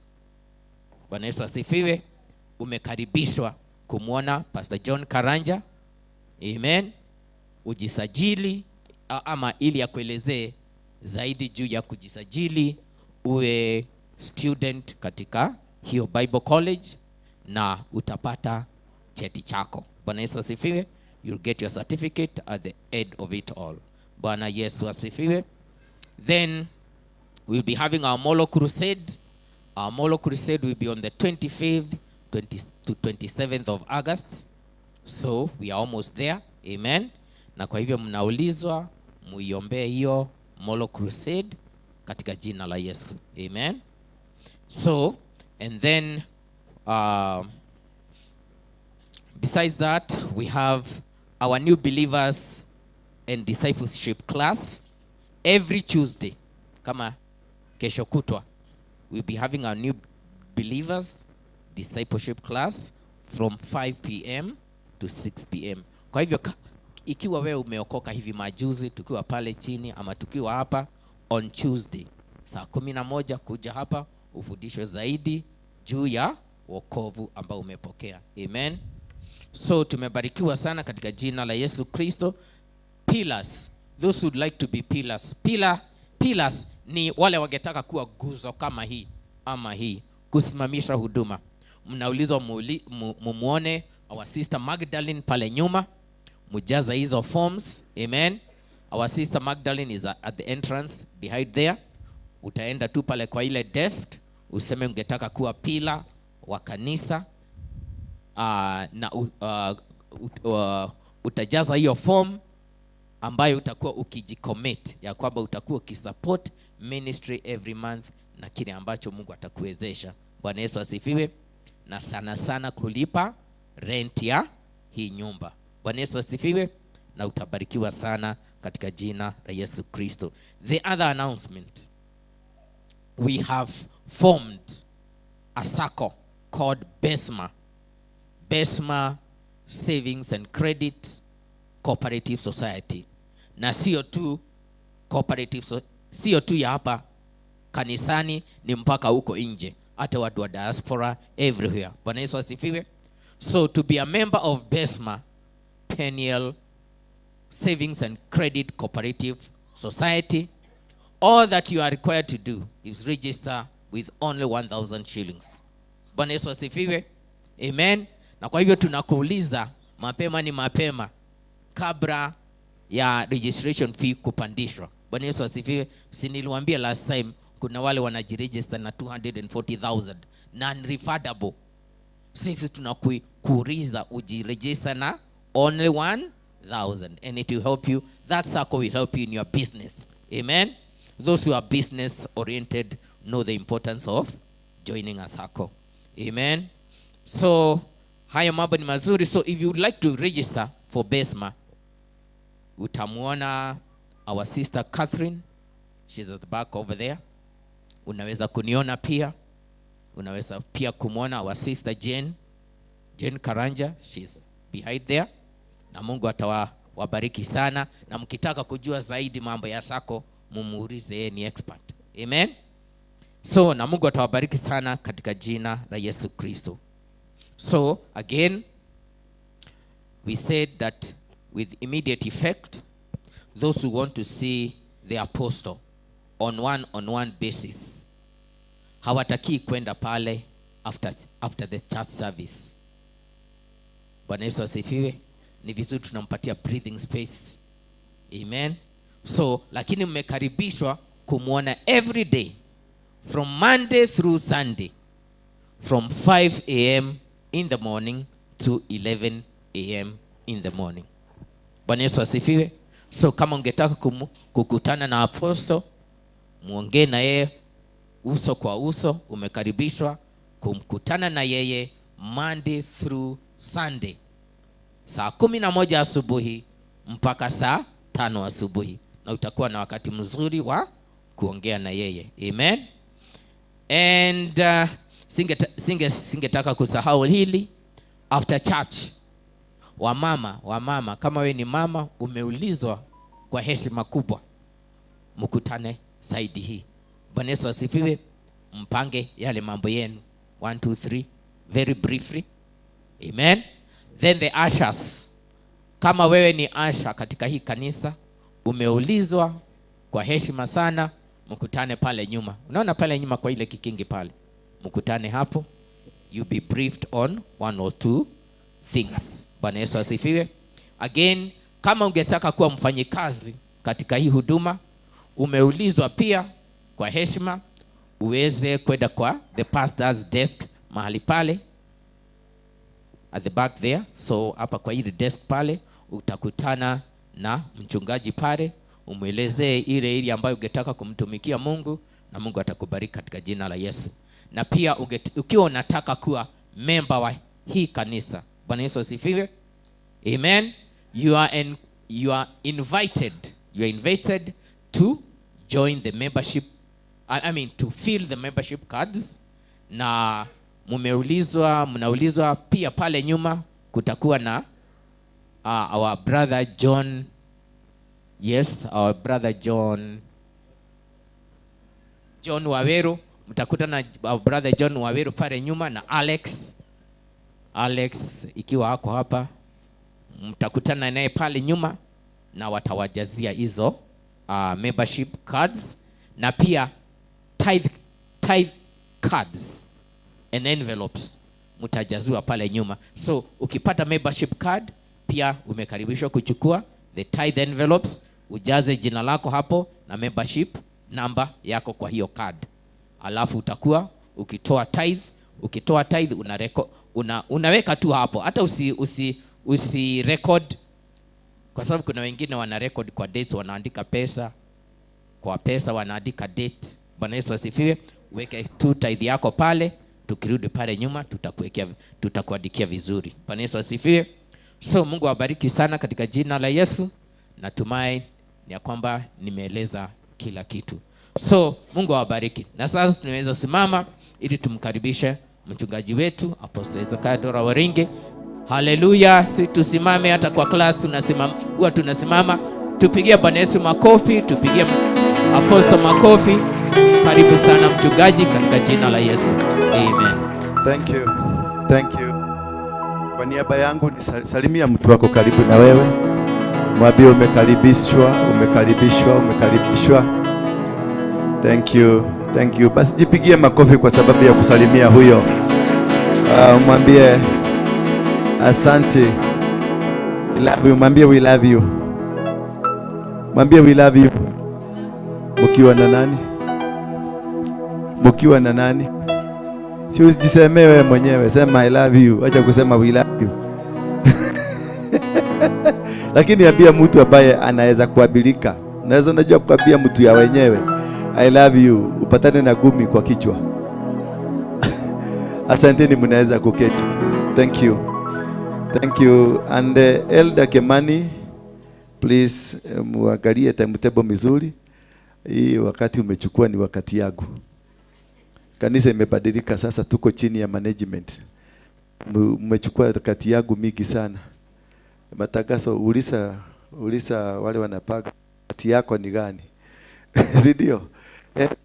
Bwana Yesu asifiwe, umekaribishwa kumwona Pastor John Karanja. Amen. Ujisajili ama ili akuelezee zaidi juu ya kujisajili uwe student katika hiyo Bible College na utapata cheti chako. Bwana Yesu asifiwe. You'll get your certificate at the end of it all. Bwana Yesu asifiwe. Then we'll be having our Molo Crusade. Our Molo Crusade will be on the 25th to 27th of August. So we are almost there. Amen. Na kwa hivyo mnaulizwa muiombee hiyo Molo Crusade katika jina la Yesu. Amen. So, and then besides that, we have our new believers and discipleship class every Tuesday. Kama kesho kutwa, we'll be having our new believers discipleship class from 5 p.m. to 6 p.m. Kwa hivyo ikiwa wewe umeokoka hivi majuzi tukiwa pale chini ama tukiwa hapa, on Tuesday saa 11 kuja hapa ufundishwe zaidi juu ya wokovu ambao umepokea. Amen. So tumebarikiwa sana katika jina la Yesu Kristo. Pillars, those who would like to be pillars. Pillars ni wale wangetaka kuwa guzo kama hii ama hii, kusimamisha huduma. Mnaulizwa mumuone our sister Magdalene pale nyuma, mujaza hizo forms. Amen. Our sister Magdalene is at the entrance behind there. Utaenda tu pale kwa ile desk useme ungetaka kuwa pillar wa kanisa, na utajaza hiyo form ambayo utakuwa ukijicommit ya kwamba utakuwa ukisupport ministry every month na kile ambacho Mungu atakuwezesha. Bwana Yesu asifiwe. Na sana sana kulipa rent ya hii nyumba. Bwana Yesu asifiwe. Na utabarikiwa sana katika jina la Yesu Kristo. The other announcement, we have formed a circle called Besma Savings and Credit Cooperative Society. Na sio tu cooperative, sio tu ya hapa kanisani, ni mpaka huko nje, hata watu wa diaspora everywhere. Bwana Yesu asifiwe. So to be a member of Besma Peniel Savings and Credit Cooperative Society, all that you are required to do is register with only 1,000 shillings. Bwana Yesu asifiwe. Amen. Na kwa hivyo tunakuuliza mapema ni mapema kabla ya registration fee kupandishwa. Bwana Yesu asifiwe. Si niliwaambia last time kuna wale wanajiregister na 240,000 non-refundable. Sisi tunakuuliza ujiregister na only 1,000 and it will help you. That circle will help you in your business. Amen. Those who are business oriented know the importance of joining a circle. Amen. So haya mambo ni mazuri. So if you would like to register for Besma, utamuona our sister Catherine, she's at the back over there. Unaweza kuniona pia. Unaweza pia kumuona our sister Jane Karanja, she's behind there. Na Mungu atawabariki sana, na mkitaka kujua zaidi mambo ya sako mumuulize, yeye ni expert. Amen. So na Mungu atawabariki sana katika jina la Yesu Kristo. So again, we said that with immediate effect, those who want to see the apostle on one basis, hawataki kwenda pale after the church service. Bwana Yesu asifiwe. Ni vizuri tunampatia breathing space. Amen. So lakini mmekaribishwa kumuona every day from Monday through Sunday from 5 a.m. in the morning to 11 a.m. in the morning. Bwana Yesu asifiwe. So kama ungetaka kukutana na apostle, muongee na yeye uso kwa uso, umekaribishwa kumkutana na yeye Monday through Sunday, saa 11 asubuhi mpaka saa 5 asubuhi, na utakuwa na wakati mzuri wa kuongea na yeye. Amen. And singetaka kusahau hili, after church, wamama, kama we ni mama umeulizwa kwa heshima kubwa, mkutane saidi hii. Bwana Yesu asifiwe. Mpange yale mambo yenu 1 2 3 very briefly. Amen. Then the ushers, kama wewe ni usher katika hii kanisa, umeulizwa kwa heshima sana, mkutane pale nyuma. Unaona pale nyuma kwa ile kikingi pale, mkutane hapo, you be briefed on 1 or 2 things. Bwana Yesu asifiwe. Again, kama ungetaka kuwa mfanyikazi katika hii huduma, umeulizwa pia kwa heshima uweze kwenda kwa the pastor's desk mahali pale at the back there. So hapa kwa ile desk pale utakutana na mchungaji pale, umwelezee ile ambayo ungetaka kumtumikia Mungu, na Mungu atakubariki katika jina la Yesu. Na pia ukiwa unataka kuwa member wa hii kanisa, Bwana Yesu asifiwe. Amen. You are invited to join the membership, to fill the membership cards. Na mnaulizwa pia pale nyuma kutakuwa na our brother John. Yes, our brother John Waweru. Mtakuta na our brother John Waweru pale nyuma, na Alex ikiwa hako hapa, mtakutana naye pale nyuma na watawajazia hizo membership cards, na pia tithe cards and envelopes mtajaziwa pale nyuma. So ukipata membership card, pia umekaribishwa kuchukua the tithe envelopes, ujaze jina lako hapo na membership number yako kwa hiyo card. Alafu utakuwa ukitoa tithe unaweka tu hapo, hata usi record, kwa sababu kuna wengine wana record kwa dates, wanaandika pesa kwa pesa, wanaandika date. Bwana Yesu asifiwe. Weke tu tithe yako pale, tukirudi pale nyuma tutakuandikia vizuri. Bwana Yesu asifiwe. So Mungu awabariki sana katika jina la Yesu. Natumai ya kwamba nimeeleza kila kitu. So Mungu awabariki. Na sasa tunaweza simama ili tumkaribishe mchungaji wetu Apostle Ezekiel Dora Waruinge. Haleluya. Si tusimame hata kwa class tunasimama. Tupigie Bwana Yesu makofi, tupigie Apostle makofi. Karibu sana mchungaji katika jina la Yesu. Amen. Thank you. Kwa niaba yangu nisalimia mtu wako karibu na wewe. Mwambie umekaribishwa. Thank you. Basi jipigie makofi kwa sababu ya kusalimia huyo. Mwambie asante. Mwambie we love you. Mkiwa na nani? Si usijisemee wewe mwenyewe, sema I love you. Acha kusema we love you. Lakini ambia mtu ambaye anaweza kuabilika. Unajua kuambia mtu ya wenyewe I love you, upatane na gumi kwa kichwa. Asanteni, mnaweza kuketi. Thank you. And Elder Kemani, please muangalie timetable mizuri. Hii wakati umechukua ni wakati yangu. Kanisa imebadilika sasa, tuko chini ya management. Mmechukua wakati yangu mingi sana. Matagaso ulisa wale wanapaga wakati yako ni gani? Zidio.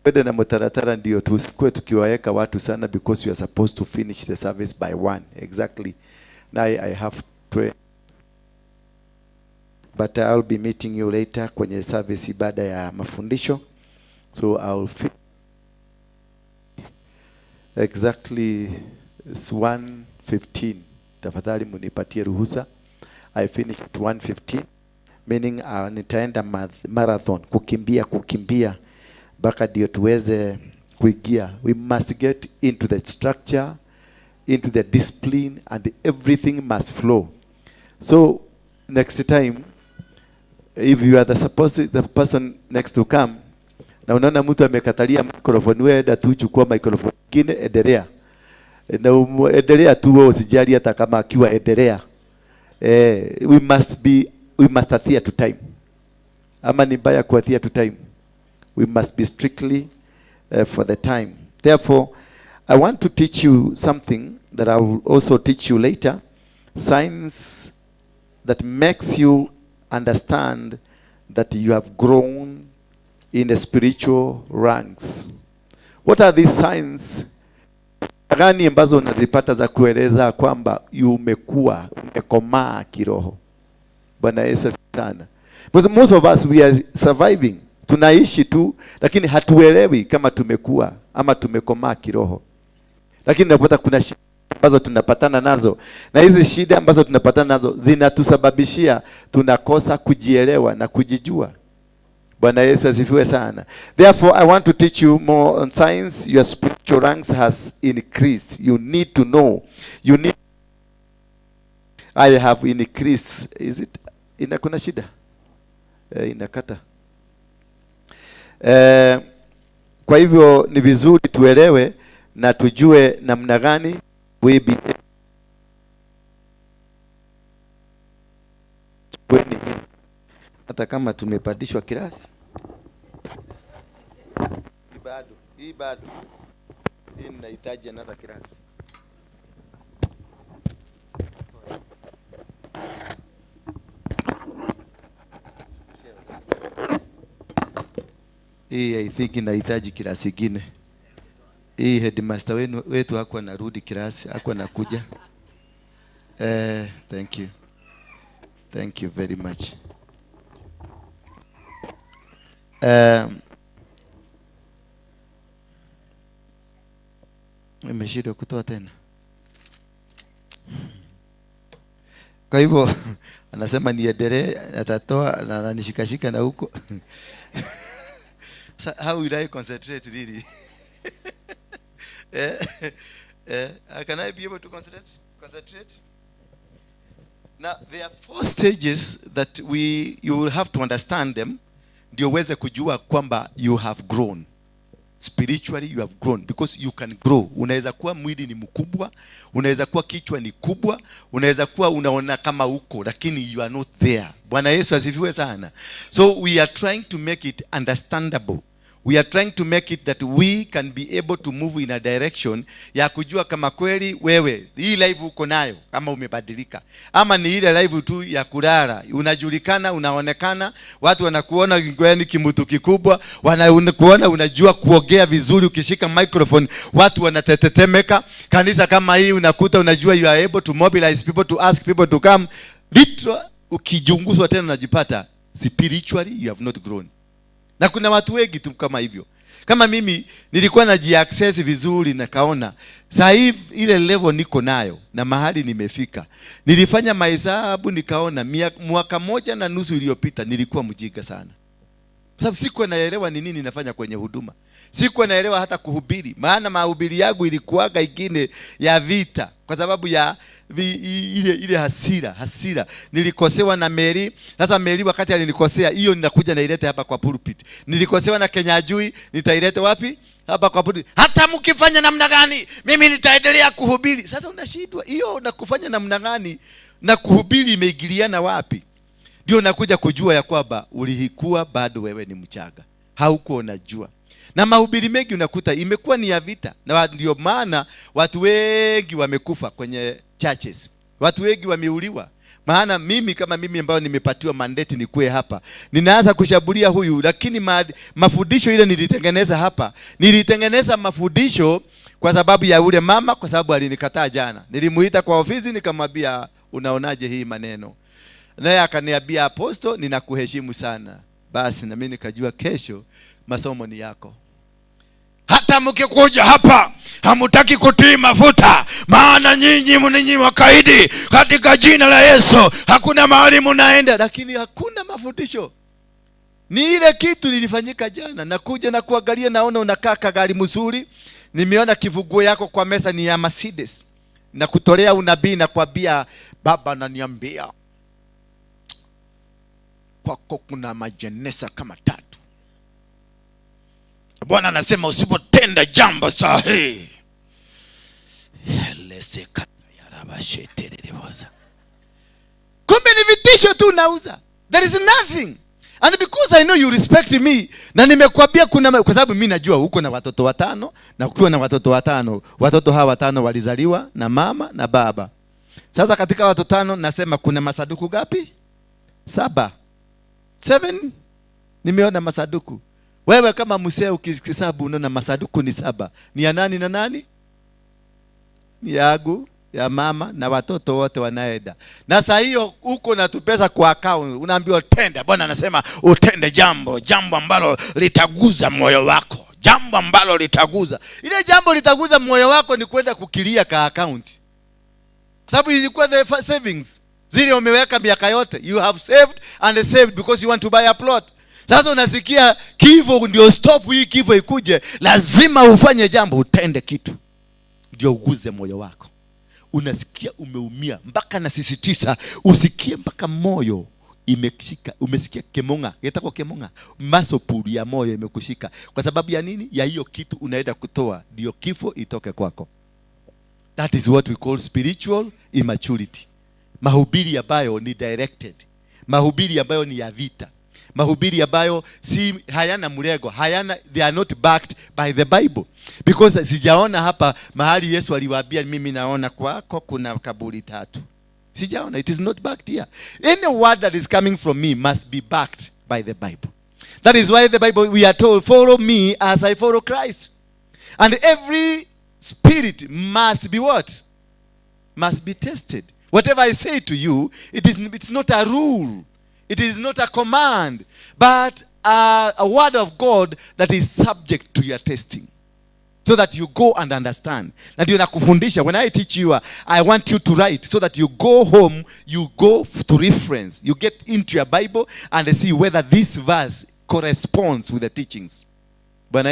Kwenda na mtaratara ndio tusikue tukiwaeka watu sana, because you are supposed to finish the service by 1 exactly. Now I have 12. But I'll be meeting you later kwenye service ibada ya mafundisho. So I'll exactly 1:15. Tafadhali munipatie ruhusa. I finish at 1:15, meaning nitaenda marathon, kukimbia mpaka ndio tuweze kuingia. We must get into the structure, into the discipline, and everything must flow. So next time if you are the person next to come, na unaona mtu amekatalia microphone, wewe enda tu chukua microphone nyingine, endelea. Na endelea tu, usijali hata kama akiwa endelea. We must adhere to time. Ama ni mbaya kuadhere to time. We must be strictly for the time. Therefore, I want to teach you something that I will also teach you later. Signs that makes you understand that you have grown in the spiritual ranks. What are these signs? Gani ambazo unazipata za kueleza kwamba umekomaa kiroho? Bwana Yesu sana. Because most of us, we are surviving. Tunaishi tu, lakini hatuelewi kama tumekuwa ama tumekomaa kiroho. Lakini unapata kuna shida ambazo tunapatana nazo, na hizi shida ambazo tunapatana nazo zinatusababishia tunakosa kujielewa na kujijua. Bwana Yesu asifiwe sana. Therefore, I want to teach you more on signs your spiritual ranks has increased. You need to know. I have increased. Is it? Kuna shida? Inakata. Kwa hivyo ni vizuri tuelewe na tujue namna gani we be hata kama tumepandishwa kirasi. Hii bado inahitaji another kirasi. Hii I think inahitaji kirasi kingine. Hii headmaster wetu hakuwa narudi kirasi, hakuwa nakuja. Thank you. Thank you very much. Nimeshindwa kutoa tena. Kwa hivyo anasema niendelee, atatoa na ananishikashika na huko. So how will I concentrate really? Can I be able to concentrate? Now there are 4 stages that you will have to understand them. Ndio uweze kujua kwamba you have grown. Spiritually you have grown because you can grow. Unaweza kuwa mwili ni mkubwa, unaweza kuwa kichwa ni kubwa, unaweza kuwa unaona kama uko lakini you are not there. Bwana Yesu asifiwe sana. So we are trying to make it understandable. We are trying to make it that we can be able to move in a direction ya kujua kama kweli wewe hii live uko nayo kama umebadilika, ama ni ile live tu ya kulala, unajulikana, unaonekana, watu wanakuona ni kimutu kikubwa, wanakuona unajua kuongea vizuri, ukishika microphone watu wanatetemeka. Kanisa kama hii unakuta unajua you are able to mobilize people, to ask people to come. Literally ukijunguzwa tena unajipata spiritually you have not grown. Na kuna watu wengi tu kama hivyo. Kama mimi nilikuwa naji-access vizuri na kaona sasa hivi ile level niko nayo na mahali nimefika. Nilifanya mahesabu nikaona mwaka 1.5 iliyopita nilikuwa mjinga sana. Kwa sababu sikuwa naelewa ni nini nafanya kwenye huduma. Sikuwa naelewa hata kuhubiri. Maana mahubiri yangu ilikuwaga ingine ya vita kwa sababu ya ile hasira. Nilikosewa na Mary. Sasa Mary wakati alinikosea, hiyo ninakuja naileta hapa kwa pulpit. Nilikosewa na Kenya Jui, nitaileta wapi? Hapa kwa pulpit. Hata mkifanya namna gani, mimi nitaendelea kuhubiri. Sasa unashindwa hiyo na kufanya namna gani na kuhubiri imeingiliana wapi? Ndio nakuja kujua ya kwamba ulikuwa bado wewe ni mchanga. Haukuwa unajua. Na mahubiri mengi unakuta imekuwa ni ya vita. Na ndio maana watu wengi wamekufa kwenye churches. Watu wengi wameuliwa. Maana mimi kama mimi ambao nimepatiwa mandate nikuwe hapa, ninaanza kushambulia huyu, lakini mafundisho ile nilitengeneza hapa. Nilitengeneza mafundisho kwa sababu ya ule mama, kwa sababu alinikataa jana. Nilimuita kwa ofisi nikamwambia unaonaje hii maneno? Naye akaniambia apostle, ninakuheshimu sana. Basi na mimi nikajua kesho masomo ni yako. Hata mkikuja hapa hamutaki kutii mafuta, maana nyinyi wakaidi katika jina la Yesu, hakuna mahali mnaenda. Lakini hakuna mafundisho. Ni ile kitu nilifanyika jana. Nakuja na kuangalia, naona unakaa kagari mzuri, nimeona kivuguo yako kwa mesa ni ya Mercedes, na kutolea unabii na kuambia baba ananiambia kwako kuna majenesa kama 3. Bwana anasema usipotenda jambo sahihi, kumbe ni vitisho tu unauza. There is nothing. And because I know you respect me, na nimekwambia kwa sababu mimi najua uko na watoto 5, na ukiwa na watoto 5, watoto hawa 5 walizaliwa na mama na baba. Sasa katika watoto 5 nasema kuna masaduku gapi? 7. Nimeona masaduku. Wewe kama msee ukihesabu unaona masaduku ni 7. Ni ya nani na nani? Ni yangu, ya mama na watoto wote wanaenda. Na saa hiyo uko na tupesa kwa account, unaambiwa tenda. Bwana anasema utende jambo ambalo litaguza moyo wako. Jambo ambalo litaguza. Ile jambo litaguza moyo wako ni kwenda kukilia ka account. Sababu ilikuwa the savings. Zile umeweka miaka yote. You have saved and saved because you want to buy a plot. Sasa unasikia kifo ndio stop, hii kifo ikuje, lazima ufanye jambo, utende kitu ndio uguze moyo wako. Unasikia umeumia mpaka nasisitiza usikie mpaka moyo imekushika. Umesikia kemonga, yetako kemonga, masopuri ya moyo imekushika. Kwa sababu ya nini? Ya hiyo kitu unaenda kutoa ndio kifo itoke kwako. That is what we call spiritual immaturity. Mahubiri ambayo ni directed, mahubiri ambayo ni ya vita, mahubiri ambayo si hayana mlego, they are not backed by the Bible. Because sijaona hapa mahali Yesu aliwaambia mimi naona kwako kuna kaburi 3. Sijaona. It is not backed here. Any word that is coming from me must be backed by the Bible. That is why the Bible, we are told, follow me as I follow Christ. And every spirit must be what? Must be tested. Whatever I say to you, it's not a rule. It is not a command, but a word of God that is subject to your testing. So that you go and understand. Na ndio nakufundisha, when I teach you, I want you to write so that you go home, you go to reference. You get into your Bible and see whether this verse corresponds with the teachings. But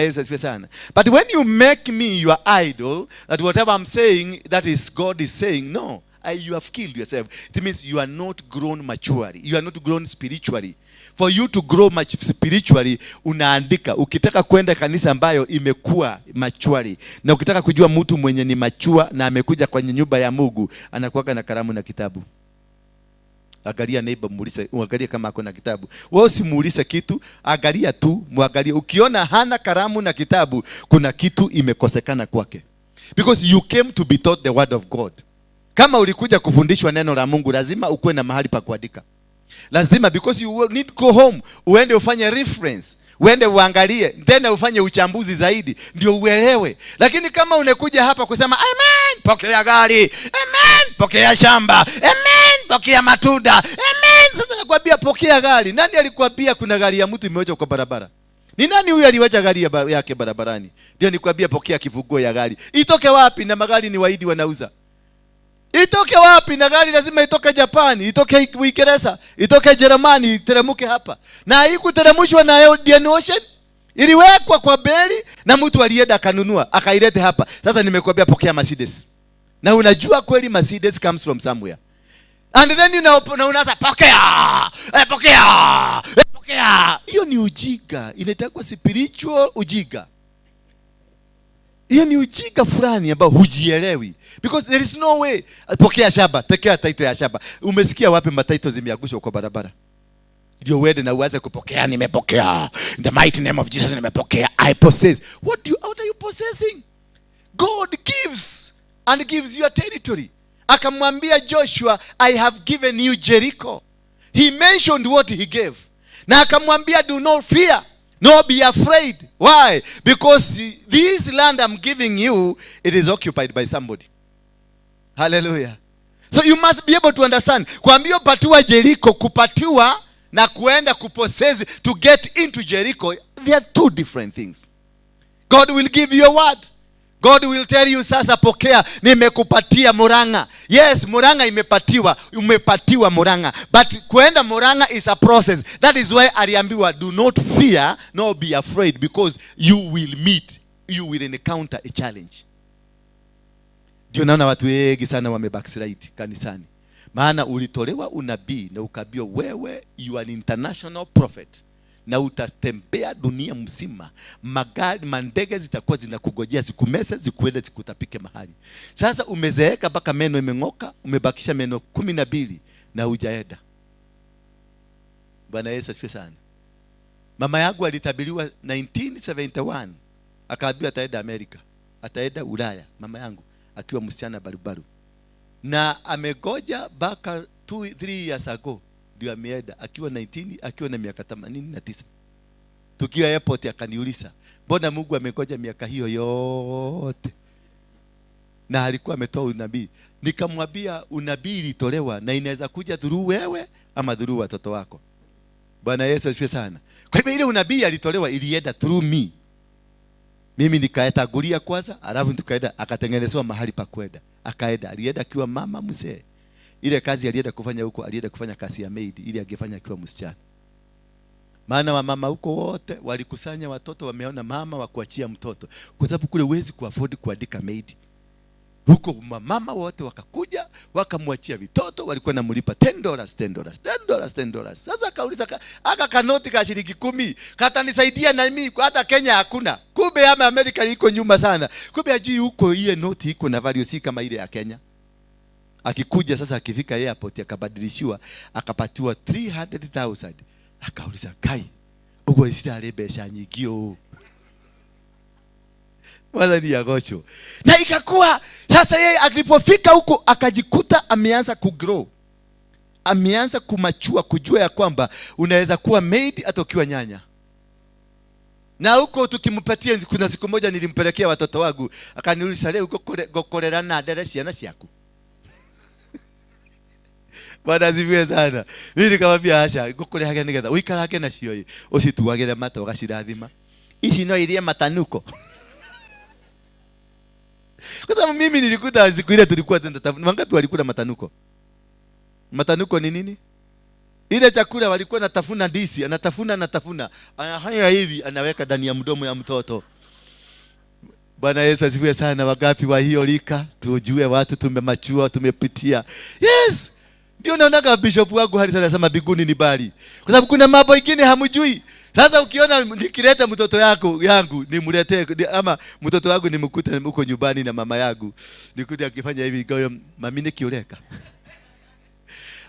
when you make me your idol, that whatever I'm saying, that is God is saying, no. You have killed yourself. It means you are not grown maturely. You are not grown spiritually. For you to grow much spiritually, unaandika. Ukitaka kwenda kanisa ambayo imekuwa maturely, na ukitaka kujua mtu mwenye ni mature na amekuja kwenye nyumba ya Mungu, anakuwa na kalamu na kitabu. Angalia neighbor, muulize, uangalie kama ako na kitabu. Wewe usimuulize kitu, angalia tu, muangalie. Ukiona hana kalamu na kitabu, kuna kitu imekosekana kwake. Because you came to be taught the word of God. Kama ulikuja kufundishwa neno la Mungu, lazima ukuwe na mahali pa kuandika. Lazima, because you need to go home, uende ufanye reference, uende uangalie, tena ufanye uchambuzi zaidi ndio uelewe. Lakini kama unakuja hapa kusema amen, pokea gari, amen, pokea shamba, amen, pokea matunda, amen. Sasa nakwambia pokea gari. Nani alikwambia kuna gari ya mtu imeweka kwa barabara? Ni nani huyu aliwacha gari yake barabarani? Ndio nikwambia pokea kifunguo ya gari. Itoke wapi? Na magari ni waidi wanauza. Itoke wapi? Na gari lazima itoke Japani, itoke Uingereza, itoke Jerumani, iteremuke hapa. Na haikuteremshwa na Indian Ocean, iliwekwa kwa beli na mtu alienda akanunua, akailete hapa. Sasa nimekuambia pokea Mercedes. Na unajua kweli Mercedes comes from somewhere. And then unaanza pokea. Pokea. Hiyo ni ujiga, inaitwa spiritual ujiga. Hiyo ni ujiga fulani ambao hujielewi. Because there is no way. Pokea shamba, tekea title ya shamba. Umesikia wapi mataito zimeangushwa kwa barabara? Ndio uende na uanze kupokea, nimepokea. In the mighty name of Jesus nimepokea. I possess. What are you possessing? God gives and gives you a territory. Akamwambia Joshua, I have given you Jericho. He mentioned what he gave. Na akamwambia, do not fear. No, be afraid. Why? Because this land I'm giving you, it is occupied by somebody. Hallelujah. So you must be able to understand. Kuambia patiwa Jericho, kupatiwa na kuenda kupossess, to get into Jericho, they are two different things. God will give you a word. God will tell you, sasa pokea, nimekupatia Muranga. Yes, Muranga umepatiwa Muranga. But kuenda Muranga is a process. That is why aliambiwa, do not fear, nor be afraid, because you will encounter a challenge. Ndio naona watu wengi sana backslide kanisani. Maana ulitolewa unabii na ukaambiwa wewe you are an international prophet na utatembea dunia mzima. Magari, mandege zitakuwa zinakugojea zikumese, zikuende zikutapike mahali. Sasa umezeeka mpaka meno imeng'oka, umebakisha meno 12 na hujaenda. Bwana Yesu asifiwe sana. Mama yangu alitabiriwa 1971. Akaambiwa ataenda Amerika, ataenda Ulaya, mama yangu akiwa msichana barubaru. Na amegoja baka 2-3 years ago ndio ameenda akiwa 19, akiwa na miaka 89. Tukiwa airport akaniuliza, "Mbona Mungu amegoja miaka hiyo yote?" Na alikuwa ametoa unabii. Nikamwambia unabii ilitolewa na inaweza kuja through wewe ama through watoto wako. Bwana Yesu asifiwe sana. Kwa hivyo ile unabii alitolewa ilienda through me. Mimi nikaeta gulia kwanza, alafu tukaenda akatengenezwa mahali pa kwenda. Akaenda, alienda akiwa mama mzee. Ile kazi alienda kufanya huko, alienda kufanya kazi ya maid ili angefanya akiwa msichana. Maana wa mama huko wote walikusanya watoto, wameona mama wa kuachia mtoto. Kwa sababu kule huwezi kuafford kuandika maid. Huko mama wote wakakuja, wakamwachia vitoto, walikuwa namlipa $10. Sasa kauliza aka kanoti ka shilingi 10, katanisaidia na mimi hata Kenya hakuna. Kumbe ama Amerika iko nyuma sana. Kumbe ajui huko ile noti iko na value si kama ile ya Kenya. Akikuja sasa akifika airport akabadilishiwa, akapatiwa 300,000. Akauliza, "Kai, uko isitare pesa nyingio?" Wala ni yagocho. Na ikakuwa sasa yeye alipofika huko akajikuta ameanza kugrow. Ameanza kumachua, kujua ya kwamba unaweza kuwa maid hata ukiwa nyanya. Na huko tukimpatia, kuna siku moja nilimpelekea watoto wangu, akaniuliza, "Leo gokorera na deresi yana siaku?" Bwana asifiwe sana. Mimi nikamwambia, "Asha, gokorera hage nigetha uikara hage na cio usituagire mata ugacirathima. Ici no irie matanuko." Kwa sababu mimi nilikuta siku ile tulikuwa tunatafuta. Wangapi walikula matanuko? Matanuko ni nini? Ile chakula walikuwa natafuna ndisi, anatafuna. Anafanya hivi, anaweka ndani ya mdomo ya mtoto. Bwana Yesu asifiwe sana. Wangapi wa hiyo lika tujue watu tumemachua, tumepitia. Yes. Ndio naona bishop wangu hali sana anasema biguni ni bali. Kwa sababu kuna mambo mengine hamjui. Sasa ukiona nikileta mtoto yangu nimletee, ama mtoto wangu nimkuta huko nyumbani na mama yangu, nikuja akifanya hivi goyo mami nikioleka.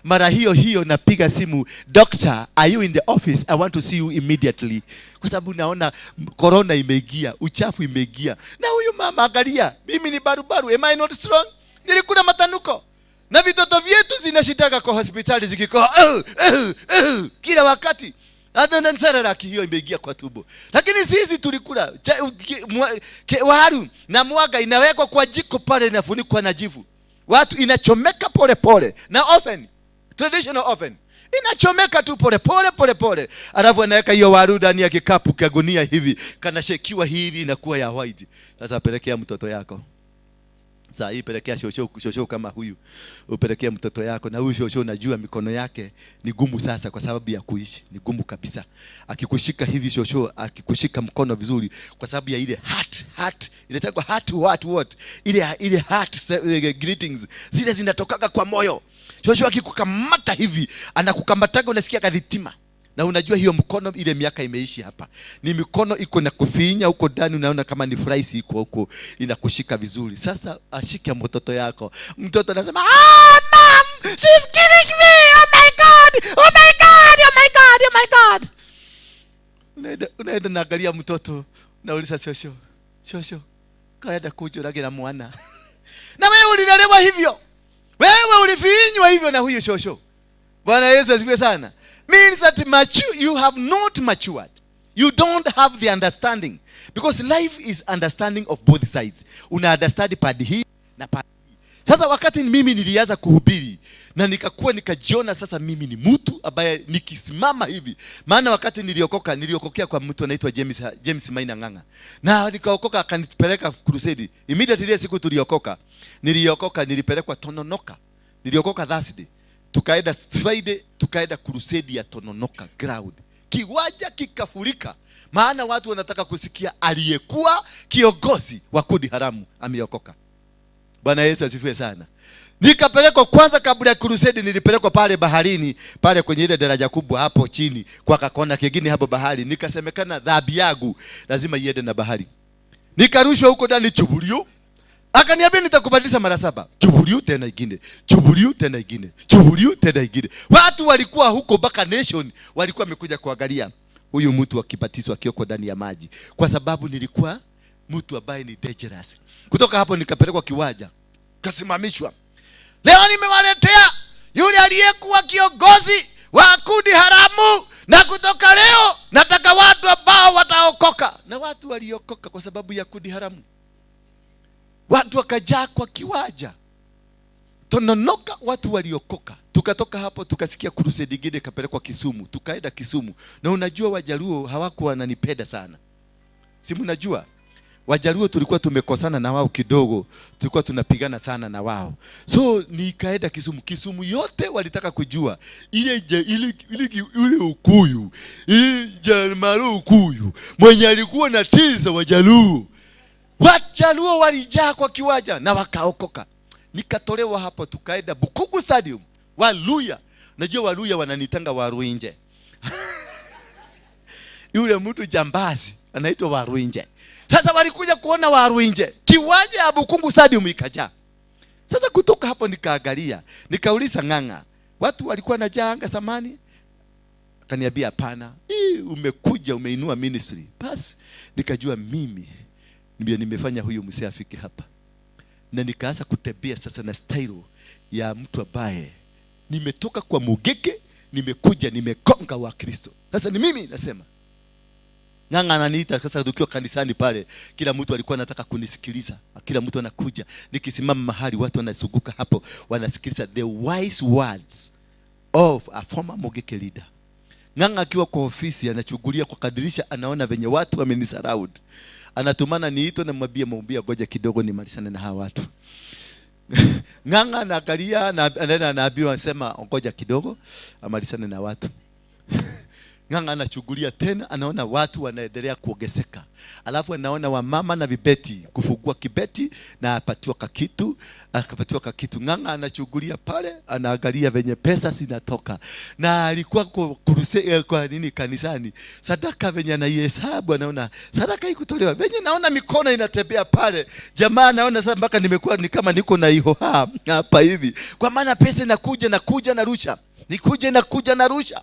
Mara hiyo napiga simu, "Doctor, are you in the office? I want to see you immediately." Kwa sababu naona corona imeingia, uchafu imeingia. Na huyu mama angalia, mimi ni barubaru, am I not strong? Nilikula matanuko. Na vitoto vyetu zinashitaka kwa hospitali zikikoa kila wakati. Hata ndansara hiyo imeingia kwa tumbo. Lakini sisi tulikula waru na mwaga inawekwa kwa jiko pale, inafunikwa na jivu. Watu inachomeka pole na oven, traditional oven. Inachomeka tu pole. Alafu anaweka hiyo waru ndani ya kikapu cha gunia hivi, kana shekiwa hivi inakuwa ya white. Sasa pelekea mtoto yako. Sasa hii pelekea shosho kama huyu. Upelekea mtoto yako, na huyu shosho unajua mikono yake ni gumu sasa kwa sababu ya kuishi. Ni gumu kabisa. Akikushika hivi shosho, akikushika mkono vizuri kwa sababu ya ile heart. Inaitwa heart. Ile heart greetings zile zinatokaga kwa moyo. Shosho akikukamata hivi, anakukamataga unasikia kadhitima. Na unajua hiyo mkono ile miaka imeishi hapa. Ni mikono iko na kufinya huko ndani, unaona kama ni fries iko huko inakushika vizuri. Sasa ashike mtoto yako. Mtoto anasema, "Mom, she's killing me. Oh my god. Unaenda naangalia mtoto, nauliza shosho, kaenda kujuragira mwana." Na wewe ulilelewa hivyo. Wewe ulifinywa hivyo na huyo shosho. Bwana Yesu asifiwe sana. Means that you have not matured. You don't have the understanding. Because life is understanding of both sides. Una understand pande hii na pande hii. Sasa wakati mimi nilianza kuhubiri na nikajiona sasa mimi ni mtu ambaye nikisimama hivi. Maana wakati niliokokea kwa mtu anaitwa James Maina Nganga. Na nikaokoka akanipeleka crusade. Immediately ile siku niliokoka nilipelekwa Tononoka. Niliokoka Thursday. Tukaenda Friday, tukaenda crusade ya Tononoka ground. Kiwanja kikafurika. Maana watu wanataka kusikia aliyekuwa kiongozi wa kundi haramu ameokoka. Bwana Yesu asifiwe sana. Nikapelekwa kwanza, kabla ya crusade nilipelekwa pale baharini, pale kwenye ile daraja kubwa hapo chini kwa kakona kingine hapo bahari. Nikasemekana dhambi yangu lazima iende na bahari. Nikarushwa huko ndani chubulio. Akaniambia nitakubadilisha mara 7. Chubulio tena ingine. Chubulio tena ingine. Chubulio tena ingine. Watu walikuwa huko baka nation walikuwa wamekuja kuangalia huyu mtu akibatizwa akioko ndani ya maji, kwa sababu nilikuwa mtu ambaye ni dangerous. Kutoka hapo nikapelekwa kiwanja, kasimamishwa. Leo nimewaletea yule aliyekuwa kiongozi wa kundi haramu, na kutoka leo nataka watu ambao wataokoka. Na watu waliokoka kwa sababu ya kundi haramu. Watu wakajaa kwa kiwanja. Tononoka, watu waliokoka. Tukatoka hapo tukasikia crusade nyingine kapelekwa Kisumu. Tukaenda Kisumu. Na unajua Wajaluo hawakuwa wananipenda sana. Si mnajua? Wajaluo tulikuwa tumekosana na wao kidogo. Tulikuwa tunapigana sana na wao. So nikaenda Kisumu. Kisumu yote walitaka kujua ile Ukuyu. Jaluo Ukuyu. Mwenye alikuwa na tiza Wajaluo. Wajaluo walijaa kwa kiwanja na wakaokoka. Nikatolewa hapo tukaenda Bukugu Stadium. Waluya. Najua Waluya wananitanga Waruinge. Yule mtu jambazi anaitwa Waruinge. Sasa walikuja kuona Waruinge. Kiwanja ya Bukugu Stadium ikajaa. Sasa kutoka hapo nikaangalia, nikauliza Ng'ang'a, watu walikuwa na janga samani? Akaniambia hapana. Umekuja umeinua ministry. Basi nikajua mimi ndio nimefanya huyu msee afike hapa. Na nikaanza kutembea sasa na style ya mtu ambaye nimetoka kwa Mugeke, nimekuja nimekonga wa Kristo. Sasa ni mimi nasema. Ng'ang'a ananiita sasa tukiwa kanisani pale, kila mtu alikuwa anataka kunisikiliza. Kila mtu anakuja, nikisimama mahali watu wanazunguka hapo wanasikiliza the wise words of a former Mugeke leader. Ng'ang'a akiwa kwa ofisi anachungulia kwa kadirisha, anaona venye watu wamenisaraud. Anatumana niito na mwambia ngoja kidogo nimalizane na hawa watu. Ng'ang'a anaangalia na anaambiwa anasema ngoja kidogo amalizane na watu. Ng'ang'a anachungulia tena, anaona watu wanaendelea kuongezeka. Alafu anaona wamama na vibeti kufungua kibeti na apatiwa kakitu, akapatiwa kakitu. Ng'ang'a anachungulia pale, anaangalia venye pesa zinatoka. Na alikuwa kwa nini kanisani, sadaka venye anaihesabu, anaona sadaka ikutolewa. Venye naona mikono inatembea pale, jamaa anaona sasa mpaka nimekuwa ni kama niko na ihoha hapa hivi. Kwa maana pesa inakuja na rusha. Nikuje na kuja na rusha.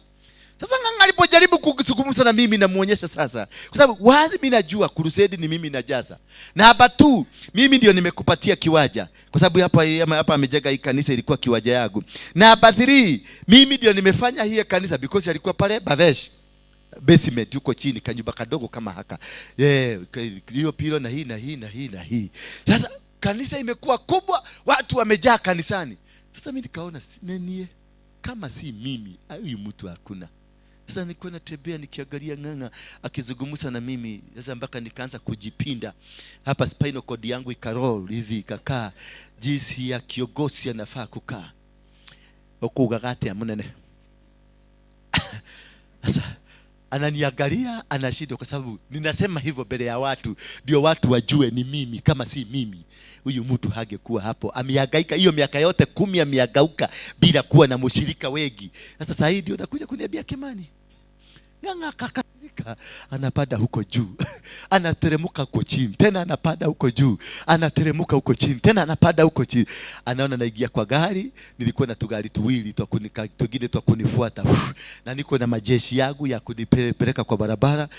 Sasa Ng'ang'a alipojaribu kuzungumza na mimi na muonyesha sasa, kwa sababu wazi mimi najua crusade ni mimi najaza. Na hapa tu mimi ndio nimekupatia kiwanja, kwa sababu hapa amejenga hii kanisa ilikuwa kiwanja yangu. Na hapa 3 mimi ndio nimefanya hii kanisa because alikuwa pale Bavesh basement huko chini kanyumba kadogo kama haka. Hiyo pilo na hii. Sasa kanisa imekuwa kubwa, watu wamejaa kanisani. Sasa mimi nikaona nenie kama si mimi, huyu mtu hakuna. Sasa nilikuwa natembea nikiangalia Ng'ang'a akizungumza na mimi. Sasa mpaka nikaanza kujipinda. Hapa spinal cord yangu ikarol hivi ikakaa jinsi ya kiongozi anafaa kukaa. Okugagate amunene. Sasa ananiangalia anashindwa, kwa sababu ninasema hivyo mbele ya watu ndio watu wajue ni mimi. Kama si mimi huyu mtu hangekuwa hapo. Amehangaika hiyo miaka yote 10 amehangaika bila kuwa na mshirika wengi. Sasa hii ndio nakuja kuniambia Kimani. Ng'ang'a kakasirika, anapanda huko juu, anateremka huko chini, tena anapanda huko juu, anateremka huko chini, tena anapanda huko chini. Anaona naingia kwa gari, nilikuwa na tugari tuwili tugine twa kunifuata. Na niko na majeshi yangu ya kunipeleka kwa barabara.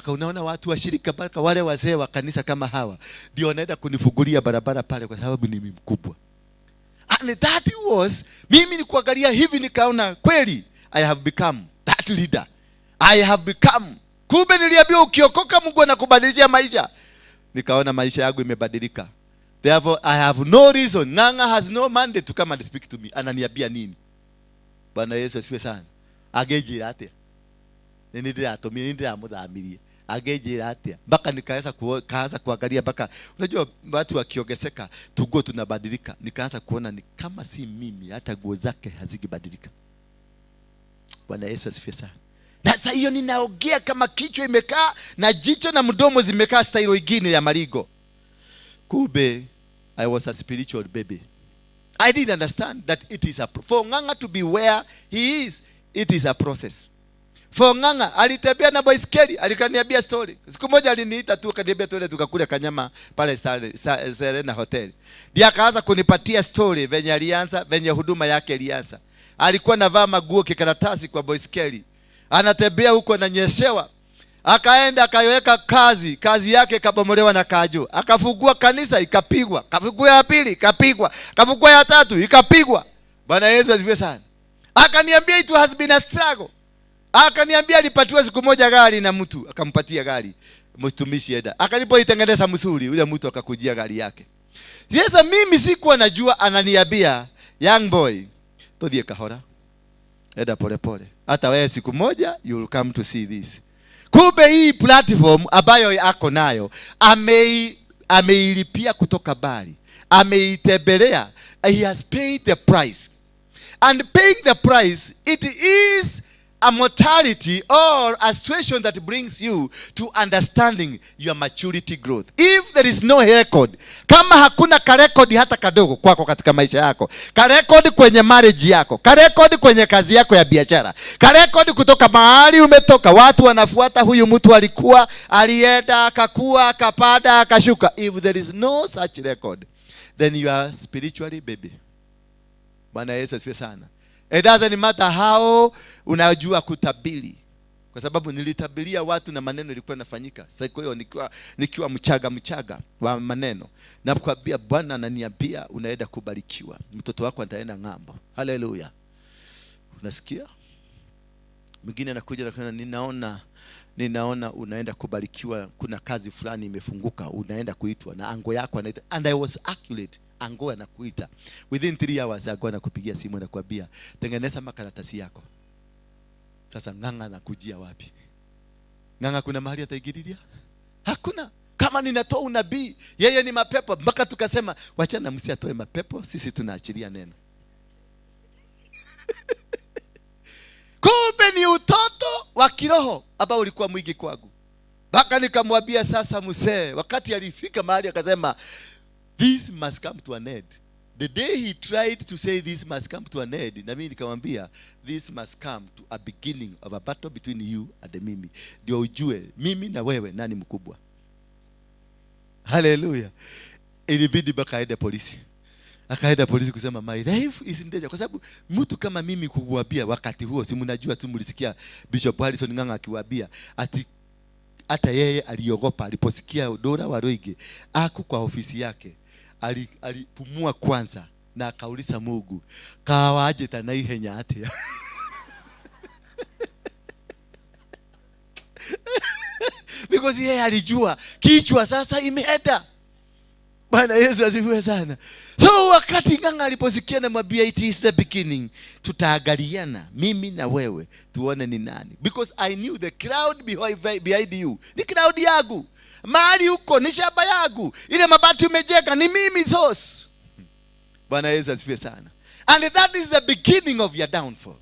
Unaona watu washirika baraka wale wazee wa kanisa kama hawa ndio wanaenda kunifungulia barabara pale, kwa sababu ni mkubwa. And that was mimi ni kuangalia hivi nikaona kweli I have become that leader. I have become. Kumbe niliambiwa ukiokoka Mungu anakubadilishia maisha. Nikaona maisha yangu imebadilika. Therefore I have no reason. Ng'ang'a has no mandate to come and speak to me. Ananiambia nini? Bwana Yesu asifiwe sana. Agejira atia. Nindira atomia nindira amudhamirie. Agejira atia. Mpaka nikaanza kuangalia mpaka unajua watu wakiongezeka tugo tunabadilika. Nikaanza kuona ni kama si mimi hata nguo zake hazikibadilika. Bwana Yesu asifiwe sana. Na sasa hiyo ninaongea kama kichwa imekaa na jicho na mdomo zimekaa style nyingine ya marigo. Kumbe I was a spiritual baby. I didn't understand that it is for Ng'ang'a to be where he is, it is a process. For Ng'ang'a alitembea na baiskeli, alikaniambia story. Siku moja aliniita tu akaniambia tuende tukakule kanyama pale Serena Hotel. Ndiye akaanza kunipatia story venye alianza, venye huduma yake ilianza. Alikuwa anavaa maguo kikaratasi kwa baiskeli. Anatembea huko na nyeshewa. Akaenda akaweka kazi yake kabomolewa na kajo. Akafungua kanisa ikapigwa. Akafungua ya pili ikapigwa. Akafungua ya tatu ikapigwa. Bwana Yesu asifiwe sana. Akaniambia it has been a struggle. Akaniambia alipatiwa siku moja gari na mtu, akampatia gari mtumishi eda. Akalipoitengeneza msuri, yule mtu akakujia gari yake. Sasa mimi sikuwa najua ananiambia, young boy, todhie kahora. Eda pole pole. Hata wewe siku moja you will come to see this. Kumbe hii platform ambayo ako nayo ameilipia kutoka Bali. Ameitembelea. He has paid the price. And paying the price, it is a mortality or a situation that brings you to understanding your maturity growth. If there is no record, kama hakuna karekodi hata kadogo kwako katika maisha yako, karekodi kwenye marriage yako, karekodi kwenye kazi yako ya biashara, karekodi kutoka mahali umetoka, watu wanafuata huyu mtu alikuwa, alienda, akakua, akapada, akashuka. If there is no such record, then you are spiritually baby. Bwana Yesu asifiwe sana. It doesn't matter how unajua kutabiri. Kwa sababu nilitabiria watu na maneno ilikuwa yanafanyika. Sasa hiyo nikiwa mchaga wa maneno. Na kuambia Bwana ananiambia unaenda kubarikiwa. Mtoto wako ataenda ng'ambo. Haleluya. Unasikia? Mwingine anakuja na ninaona unaenda kubarikiwa, kuna kazi fulani imefunguka, unaenda kuitwa na ango yako anaita. And I was accurate. Ango anakuita. Within 3 hours Ango anakupigia simu na kuambia tengeneza makaratasi yako. Sasa Ng'ang'a anakujia wapi? Ng'ang'a kuna mahali ataingililia? Hakuna. Kama ninatoa unabii, yeye ni mapepo. Mpaka tukasema wachana msiatoe mapepo, sisi tunaachilia neno. Kumbe ni utoto wa kiroho ambao ulikuwa mwingi kwangu. Mpaka nikamwambia sasa mzee, wakati alifika mahali akasema this must come to an end. The day he tried to say this must come to an end, na mimi nikamwambia this must come to a beginning of a battle between you and mimi. Ndio ujue mimi na wewe nani mkubwa. Hallelujah. Ilibidi baka aende polisi. Akaenda polisi kusema my life is in danger. Kwa sababu mtu kama mimi kukuambia wakati huo, si mnajua tu mlisikia Bishop Harrison Ng'ang'a akiwaambia ati hata yeye aliogopa aliposikia Dora Waruinge ako kwa ofisi yake. Alipumua kwanza na akauliza Mungu kawaje tana ihenya atia. Because yeye alijua kichwa sasa imeenda. Bwana Yesu asifiwe sana. So wakati Ng'ang'a aliposikia na mabia it is the beginning, tutaangaliana mimi na wewe tuone ni nani. Because I knew the crowd behind you ni crowd yangu. Mahali huko ni shamba yangu. Ile mabati umejenga ni mimi those. Bwana Yesu asifiwe sana. And that is the beginning of your downfall.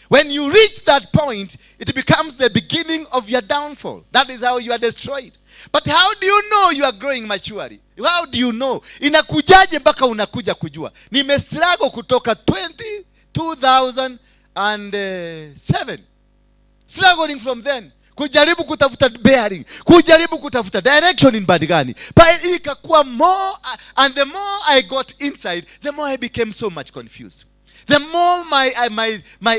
When you reach that point, it becomes the beginning of your downfall. That is how you are destroyed. But how do you know you are growing maturely? How do you know? Inakujaje mpaka unakuja kujua? Nimestruggle kutoka 2007. Struggling from then. Kujaribu kutafuta bearing, kujaribu kutafuta direction in bad gani. But ikakuwa more, and the more I got inside, the more I became so much confused. The more my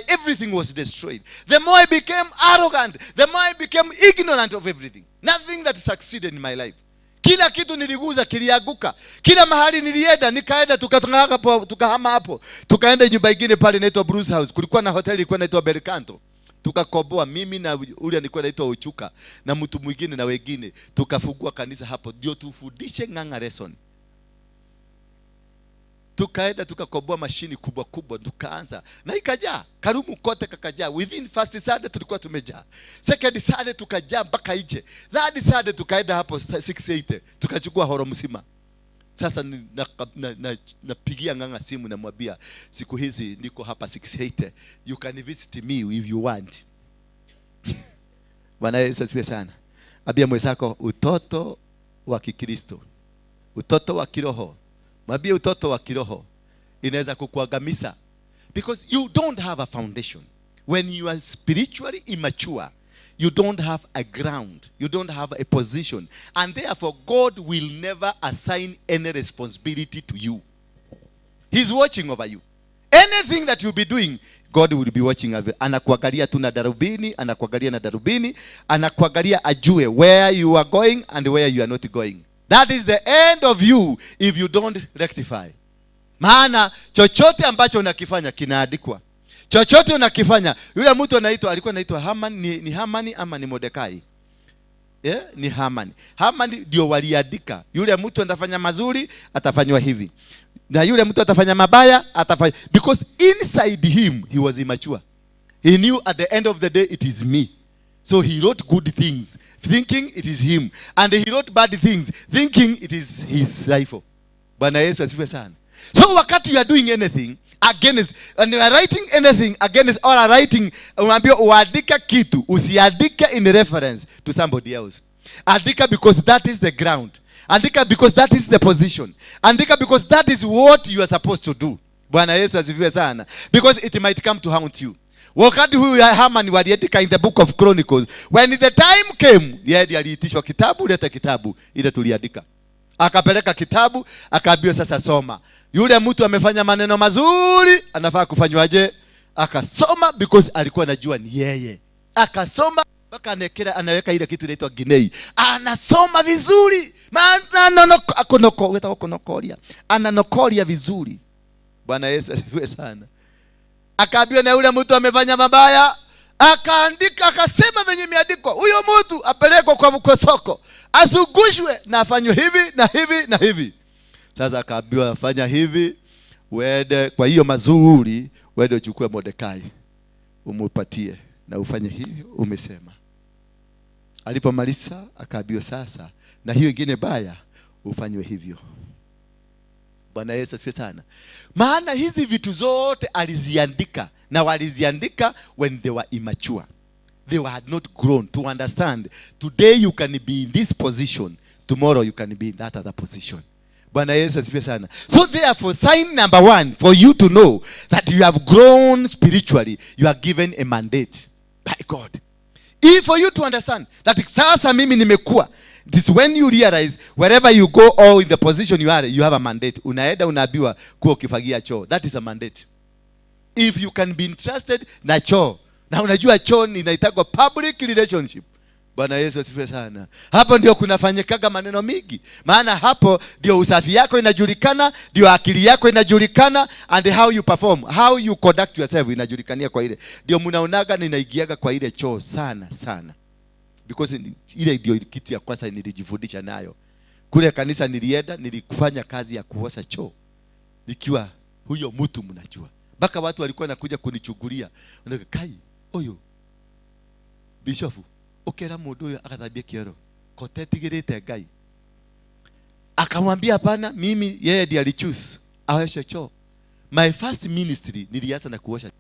everything was destroyed. The more I became arrogant. The more I became ignorant of everything. Nothing that succeeded in my life. Kila kitu niliguza kilianguka. Kila mahali nilienda, nikaenda tukahama hapo. Tukaenda nyumba nyingine pale inaitwa Bruce House. Kulikuwa na hoteli ilikuwa inaitwa Belcanto. Tukakoboa mimi na ule alikuwa anaitwa Uchuka na mtu mwingine na wengine. Tukafungua kanisa hapo ndio tufundishe Ng'ang'a lesson. Tukaenda tukakoboa mashini kubwa tukaanza na ikajaa karumu kote kakajaa. Within first Sunday tulikuwa tumejaa, second Sunday tukajaa mpaka nje, third Sunday tukaenda hapo 680 tukachukua horo msima. Sasa napigia Ng'ang'a simu na mwambia siku hizi niko hapa 680, you can visit me if you want. Bwana Yesu asifiwe sana. Abia mwenzako utoto wa Kikristo, utoto wa kiroho. Mwambie utoto wa kiroho inaweza kukuangamiza, because you don't have a foundation. When you are spiritually immature, you don't have a ground, you don't have a position, and therefore God will never assign any responsibility to you. He's watching over you. Anything that you'll be doing, God will be watching over you. Anakuangalia tu na darubini, anakuangalia na darubini, anakuangalia ajue where you are going and where you are not going. That is the end of you if you don't rectify. Maana chochote ambacho unakifanya kinaandikwa. Chochote unakifanya, yule mtu alikuwa anaitwa Haman, ni Hamani ama ni Mordekai? Ni Hamani. Hamani ndio waliandika. Yule mtu atafanya mazuri, atafanywa hivi. Na yule mtu atafanya mabaya, atafanya. Because inside him, he was immature. He knew at the end of the day, it is me. So he wrote good things, thinking it is him. And he wrote bad things, thinking it is his life. Bwana Yesu asifiwe sana. So wakati you are doing anything against, and you are writing anything against, or are writing, unaambiwa uandika kitu, usiandike in reference to somebody else. Andika because that is the ground. Andika because that is the position. Andika because that is what you are supposed to do. Bwana Yesu asifiwe sana. Because it might come to haunt you. Wakati huyu Haman waliandika in the book of Chronicles, when the time came, yeye aliitishwa kitabu, leta kitabu ile tuliandika. Akapeleka kitabu, akaambiwa sasa soma. Yule mtu amefanya maneno mazuri, anafaa kufanywaje? Akasoma because alikuwa anajua ni yeye. Akasoma mpaka anaweka ile kitu inaitwa ginei. Anasoma vizuri. Maana ananokolia vizuri. Bwana Yesu asifiwe sana. Akaambiwa na yule mtu amefanya mabaya, akaandika akasema venye imeandikwa, huyo mtu apelekwe kwa soko, asugushwe na afanywe hivi na hivi na hivi. Sasa akaambiwa afanya hivi, uende kwa hiyo mazuri, uende uchukue Mordekai umupatie na ufanye hivyo umesema. Alipomaliza akaambiwa sasa na hiyo ingine baya ufanywe hivyo. Bwana Yesu asifiwe sana. Maana hizi vitu zote aliziandika, na waliziandika when they were immature. They had not grown to understand. Today you can be in this position, tomorrow you can be in that other position. Bwana Yesu asifiwe sana. So therefore, sign number 1 for you to know that you have grown spiritually, you are given a mandate by God. If for you to understand that sasa mimi nimekuwa, this when you realize wherever you go or in the position you are, you have a mandate. Unaenda unaambiwa kuwa ukifagia choo. That is a mandate. If you can be entrusted na choo, na unajua choo inaitwa public relationship. Bwana Yesu asifiwe sana. Hapo ndio kunafanyikaga maneno mingi. Maana hapo ndio usafi yako inajulikana, ndio akili yako inajulikana, and how you perform, how you conduct yourself inajulikania kwa ile. Ndio mnaonaga ninaigiaga kwa ile choo sana sana. Because ile ndio kitu ya kwanza nilijifundisha nayo. Kule kanisa nilienda, nilikufanya kazi ya kuosha choo. Nikiwa huyo mtu mnajua. Baka watu walikuwa nakuja kunichugulia. Wanaka kai, oyo. Bishofu, okera mundu uyo akathambia kioro. Kotetigirite Ngai. Akamwambia hapana, mimi yeye ndiye alichoose aoshe choo. My first ministry nilianza na kuosha.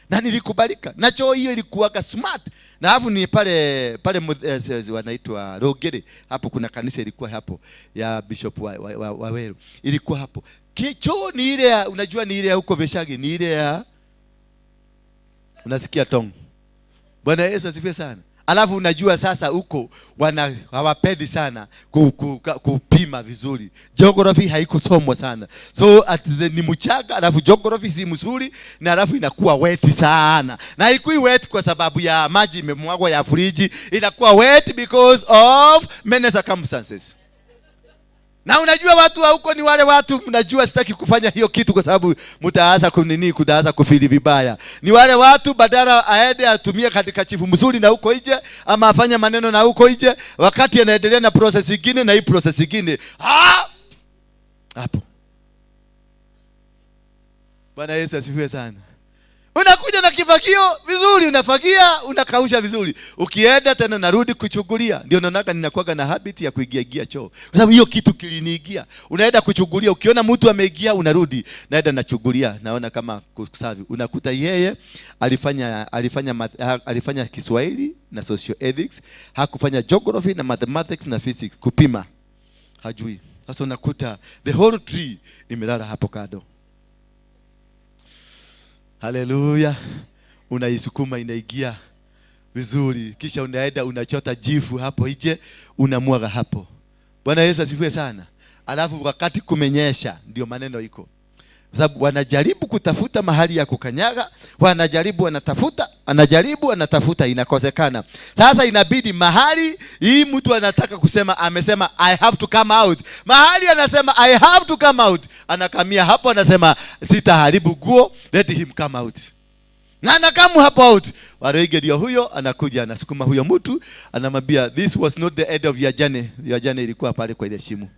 Na nilikubalika. Na choo hiyo ilikuwa smart. Na hapo ni pale wanaitwa Rogere. Hapo kuna kanisa ilikuwa hapo ya Bishop Waweru. Ilikuwa hapo. Choo ni ile ya, unajua ni ile ya huko Veshagi, ni ile ya unasikia tong. Bwana Yesu asifiwe sana. Alafu unajua sasa huko hawapendi sana kupima vizuri. Geography haikusomwa sana. So ni mchanga, alafu geography si mzuri, na alafu inakuwa wet sana. Na haikui wet kwa sababu ya maji imemwagwa ya friji, inakuwa wet because of many circumstances. Na unajua watu wa huko ni wale watu, mnajua sitaki kufanya hiyo kitu kwa sababu mtaanza kudaanza kufili vibaya. Ni wale watu badala aende atumie katika chifu mzuri na huko nje, ama afanye maneno na huko nje, wakati anaendelea na process nyingine na hii process nyingine. Hapo. Bwana Yesu asifiwe sana. Unakuja na kifagio vizuri, unafagia, unakausha vizuri. Ukienda tena narudi kuchugulia. Ndio naonaka ninakuwa na habit ya kuigia choo. Kwa sababu hiyo kitu kiliniigia. Unaenda kuchugulia, ukiona mtu ameigia unarudi, naenda nachugulia, naona kama kusafi. Unakuta yeye alifanya Kiswahili na social ethics, hakufanya geography na mathematics na physics, kupima hajui. Sasa unakuta the whole tree imelala hapo kado. Haleluya. Unaisukuma inaingia vizuri, kisha unaenda unachota jifu hapo nje unamwaga hapo. Bwana Yesu asifiwe sana. Alafu wakati kumenyesha ndio maneno iko. Kwa sababu wanajaribu kutafuta mahali ya kukanyaga, wanajaribu anatafuta inakosekana. Sasa inabidi mahali hii mtu anataka kusema amesema I have to come out. Mahali anasema I have to come out, anakamia hapo anasema sitaharibu guo, let him come out. Na anakamu hapo out. Waruinge ndio huyo anakuja anasukuma huyo mtu, anamwambia this was not the end of your journey. Your journey ilikuwa pale kwa ile shimo.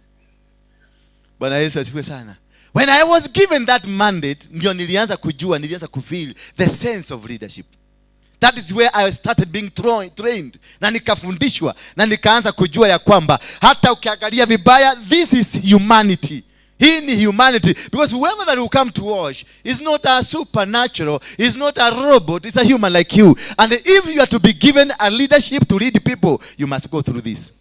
Bwana Yesu asifiwe sana. When I was given that mandate, ndio nilianza kufeel the sense of leadership. That is where I started being trained. Na nikafundishwa, na nikaanza kujua ya kwamba hata ukiangalia vibaya, this is humanity. Hii ni humanity, because whoever that will come to wash is not a supernatural, is not a robot, it's a human like you. And if you are to be given a leadership to lead people, you must go through this.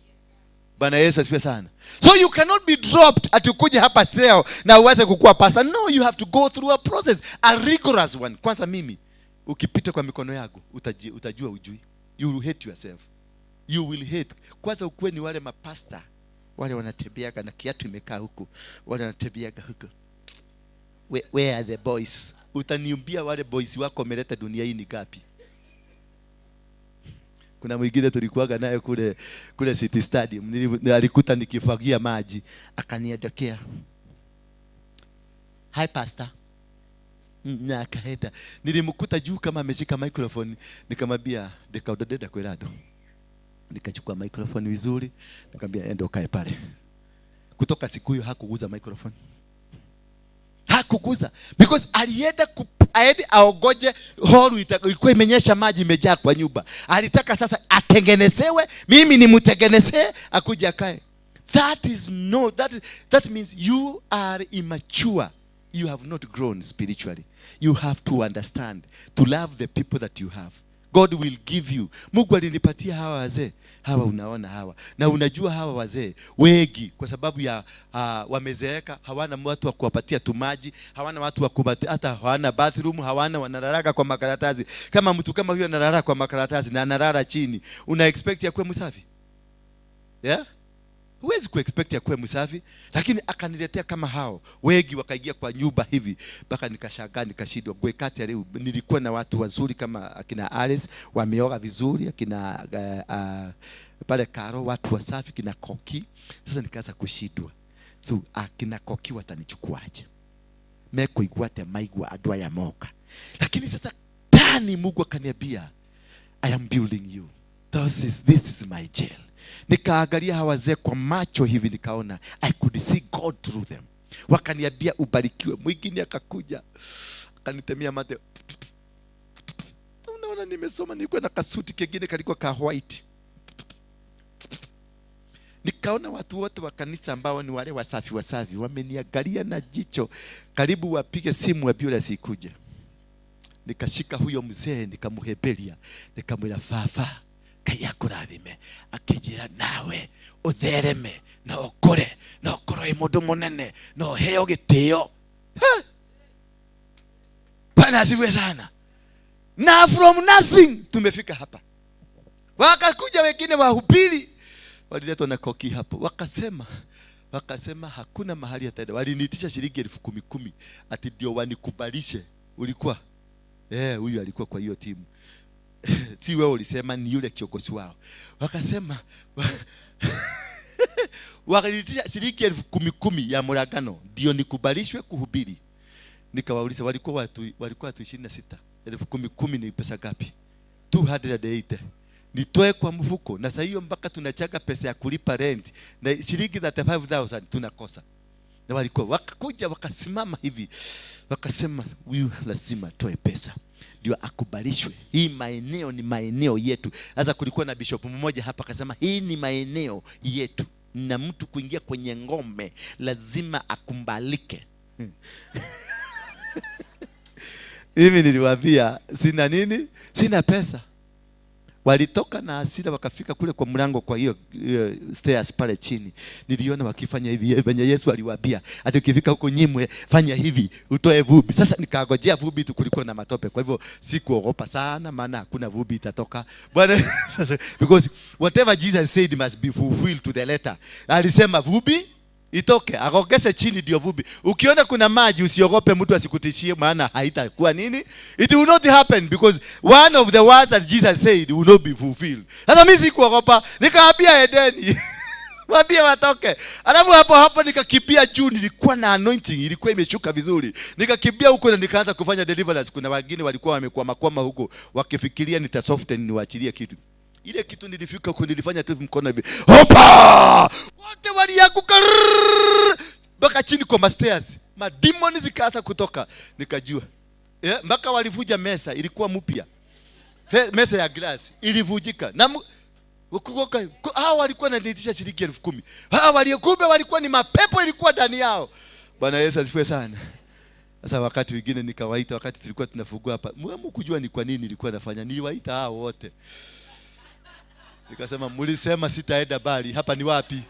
Bwana Yesu asifiwe sana. So you cannot be dropped atukuje hapa seo na uweze kukua pastor. No, you have to go through a process, a rigorous one. Kwanza mimi ukipita kwa mikono yangu utajua ujui. You will hate yourself. You will hate. Kwanza ukuwe ni wale mapasta wale wanatembeaga na kiatu imekaa huku, wale wanatembeaga huku. Where are the boys? Utaniumbia wale boys wako wameleta dunia hii ni gapi? Kuna mwingine tulikuwaga naye kule City Stadium, alikuta nikifagia maji, akaniondokea. Hi pastor. Na akaenda. Nilimkuta juu kama ameshika microphone, nikamwambia dekaudodeda kwelado. Nikachukua microphone vizuri, nikamwambia enda ukae pale. Kutoka siku hiyo hakuguza microphone. Hakuguza because alienda aogoje holu ilikuwa imenyesha maji imejaa kwa nyumba. Alitaka sasa atengenezewe, mimi nimtengenezee akuje akae. That means you are immature. You have not grown spiritually. You have to understand to love the people that you have. God will give you. Mungu alinipatia hawa wazee. Hawa unaona hawa. Na unajua hawa wazee wengi kwa sababu ya wamezeeka, hawana watu wa kuwapatia tumaji, hawana watu wa kupatia, hata hawana bathroom, wanalala kwa makaratasi. Kama mtu kama huyo analala kwa makaratasi na analala chini, una expect ya kuwa msafi? Yeah? Huwezi kuexpect ya kuwa msafi, lakini akaniletea kama hao. Wengi wakaingia kwa nyumba hivi, mpaka nikashangaa nikashindwa. Gwekati ya leo nilikuwa na watu wazuri kama akina Alice, wameoga vizuri, akina pale Karo watu wasafi, kina Koki. Sasa nikaanza kushindwa. So akina Koki watanichukuaje? Meko igwate maigwa adwa ya moka. Lakini sasa tani Mungu akaniambia, I am building you. This is my jail. Nikaangalia hawa wazee kwa macho hivi, nikaona I could see God through them. Wakaniambia ubarikiwe. Mwingine akakuja akanitemia mate. Unaona nimesoma, nilikuwa na kasuti kingine kalikuwa ka white. Nikaona watu wote wa kanisa ambao ni wale wasafi wameniangalia na jicho karibu wapige simu wabiole sikuje. Nikashika huyo mzee nikamuhebelia, nikamwila fafa kayakurathime akijira nawe uthereme na okore na okoro imundu munene no heo gitio. Bwana asifiwe sana. Na from nothing tumefika hapa. Wakakuja wengine wahubiri waliletwa na Koki hapo, wakasema hakuna mahali ataenda. Waliniitisha shilingi 10,000 ati ndio wanikubalishe. Ulikuwa huyu alikuwa kwa hiyo timu. Si wewe ulisema, ni yule kiongozi wao. Wakasema wakaniitisha shilingi 10,000 ya muragano ndio nikubalishwe kuhubiri. Nikawauliza walikuwa watu 26. 10,000 ni pesa gapi? 280. Nitoe kwa mfuko, na sasa hiyo mpaka tunachaga pesa ya kulipa rent na shilingi 35,000 tunakosa. Na walikuwa wakakuja wakasimama hivi, wakasema huyu lazima toe pesa ndio akubalishwe. Hii maeneo ni maeneo yetu. Sasa kulikuwa na bishop mmoja hapa akasema hii ni maeneo yetu, na mtu kuingia kwenye ngome lazima akumbalike. Mimi niliwaambia sina nini? Sina pesa. walitoka na hasira wakafika kule kwa mlango, kwa hiyo stairs pale chini. Niliona wakifanya hivi venye Yesu aliwaambia, ati ukifika huko nyimwe fanya hivi utoe vumbi. Sasa nikagojea vumbi tu, kulikuwa na matope. Kwa hivyo sikuogopa sana, maana hakuna vumbi itatoka. Bwana because whatever Jesus said must be fulfilled to the letter. Alisema vumbi itoke, akogese chini ndio vumbi. Ukiona kuna maji usiogope mtu asikutishie, maana haitakuwa nini? It will not happen because one of the words that Jesus said will not be fulfilled. Sasa mimi sikuogopa, nikaambia Edeni waambie watoke. Alafu hapo nikakimbia juu, nilikuwa na anointing, ilikuwa imeshuka vizuri. Nikakimbia huko na nikaanza kufanya deliverance. Kuna wengine walikuwa wamekwama huko wakifikiria nitasoften niwaachilie kitu. Ile kitu nilifika huko, nilifanya tu mkono hivi, hopa, wote walianguka mpaka chini kwa stairs. Mademoni zikaanza kutoka, nikajua mpaka walivuja mesa, ilikuwa mpya mesa ya glass ilivujika. Na hao walikuwa wananitisha shilingi 10,000. Hao walikuwa ni mapepo, ilikuwa ndani yao. Bwana Yesu asifiwe sana. Sasa wakati mwingine nikawaita, wakati tulikuwa tunafungua hapa, mkujua ni kwa nini nilikuwa nafanya, niliwaita hao wote. Nikasema mlisema sitaenda bali, hapa ni wapi?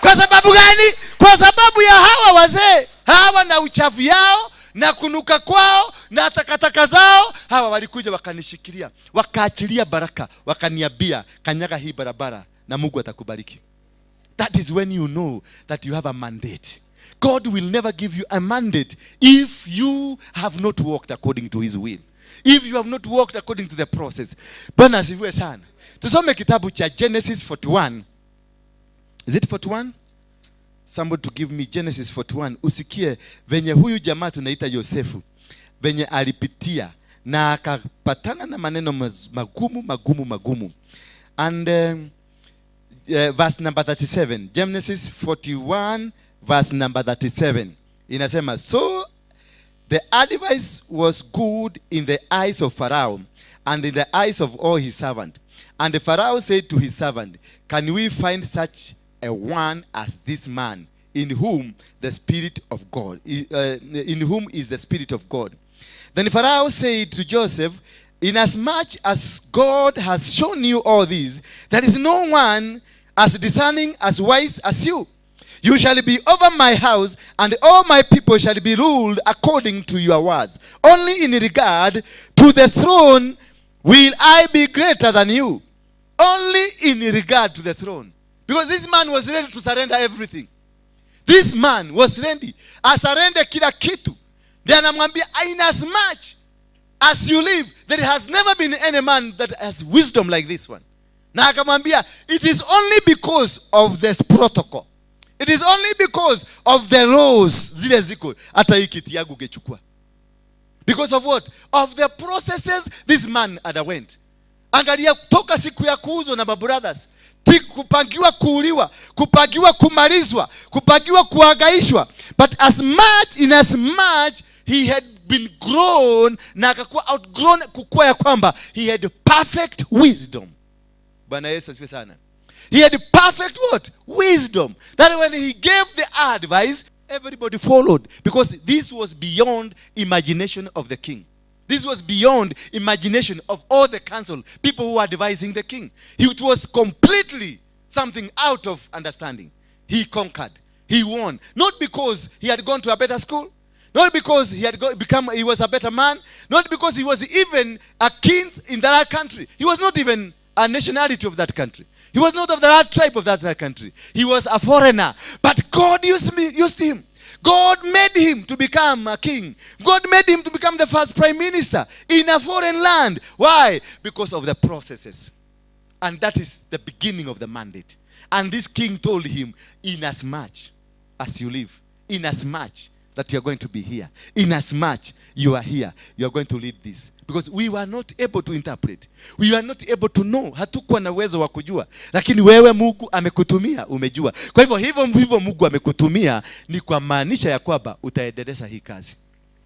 Kwa sababu gani? Kwa sababu ya hawa wazee, hawa na uchafu yao na kunuka kwao na takataka zao. Hawa walikuja wakanishikilia, wakaachilia baraka, wakaniambia kanyaga hii barabara na Mungu atakubariki. That is when you know that you have a mandate. God will never give you a mandate if you have not walked according to his will. If you have not walked according to the process. Bwana asifiwe sana. Tusome kitabu cha Genesis 41. Is it 41? Somebody to give me Genesis 41. Usikie venye huyu jamaa tunaita Yosefu, venye alipitia na akapatana na maneno magumu. And verse number 37. Genesis 41 verse number 37. Inasema, so the advice was good in the eyes of Pharaoh and in the eyes of all his servants. And the Pharaoh said to his servant, can we find such a one as this man, in whom the Spirit of God, in whom is the Spirit of God? Then Pharaoh said to Joseph, inasmuch as God has shown you all this, there is no one as discerning, as wise as you. You shall be over my house, and all my people shall be ruled according to your words. Only in regard to the throne will I be greater than you. Only in regard to the throne. Because this man was ready to surrender everything. This man was ready. Asarende kila kitu. Then anamwambia, inasmuch as you live, there has never been any man that has wisdom like this one. Na akamwambia, it is only because of this protocol. It is only because of the laws zile ziko hata hii kiti yangu ungechukua. Because of what? Of the processes this man underwent. Angalia toka siku ya kuuzwa na brothers, kupangiwa kuuliwa, kupangiwa kumalizwa, kupangiwa kuhangaishwa. But as much he had been grown na akakuwa outgrown, kukua ya kwamba he had perfect wisdom. Bwana Yesu asifiwe sana. He had perfect what? Wisdom. That when he gave the advice, everybody followed. Because this was beyond imagination of the king. This was beyond imagination of all the council, people who were advising the king. It was completely something out of understanding. He conquered. He won. Not because he had gone to a better school. Not because he had he was a better man. Not because he was even a king in that country. He was not even a nationality of that country. He was not of that tribe of that country. He was a foreigner. But God used him. God made him to become a king. God made him to become the first prime minister in a foreign land. Why? Because of the processes. And that is the beginning of the mandate. And this king told him, inasmuch as you live, inasmuch that you are going to be here, inasmuch you are here, you are going to lead this. Because we were not able to interpret. We were not able to know. Hatukuwa na uwezo wa kujua. Lakini wewe Mungu amekutumia, umejua. Kwa hivyo Mungu amekutumia ni kwa maanisha ya kwamba utaendeleza hii kazi.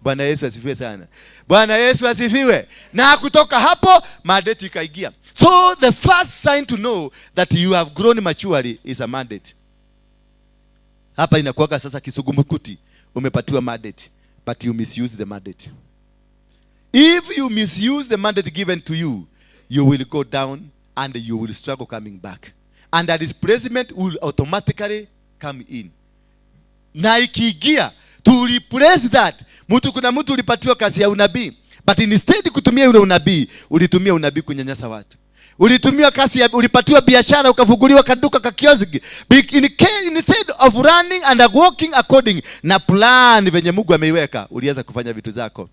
Bwana Yesu asifiwe sana. Bwana Yesu asifiwe. Na kutoka hapo mandate ikaingia. So the first sign to know that you have grown maturely is a mandate. Hapa inakuwa sasa kisugumukuti, umepatiwa mandate but you misuse the mandate. If you misuse the mandate given to you, you will go down and you will struggle coming back. And that displacement will automatically come in. Na ikiingia, to replace that, kuna mtu ulipatiwa kazi ya unabii, but instead kutumia ule unabii, ulitumia unabii kunyanyasa watu. Ulitumia kazi ya, ulipatiwa biashara, ukafunguliwa kaduka ka kioski. Instead of running and walking according na plan venye Mungu ameiweka, ulianza kufanya vitu zako.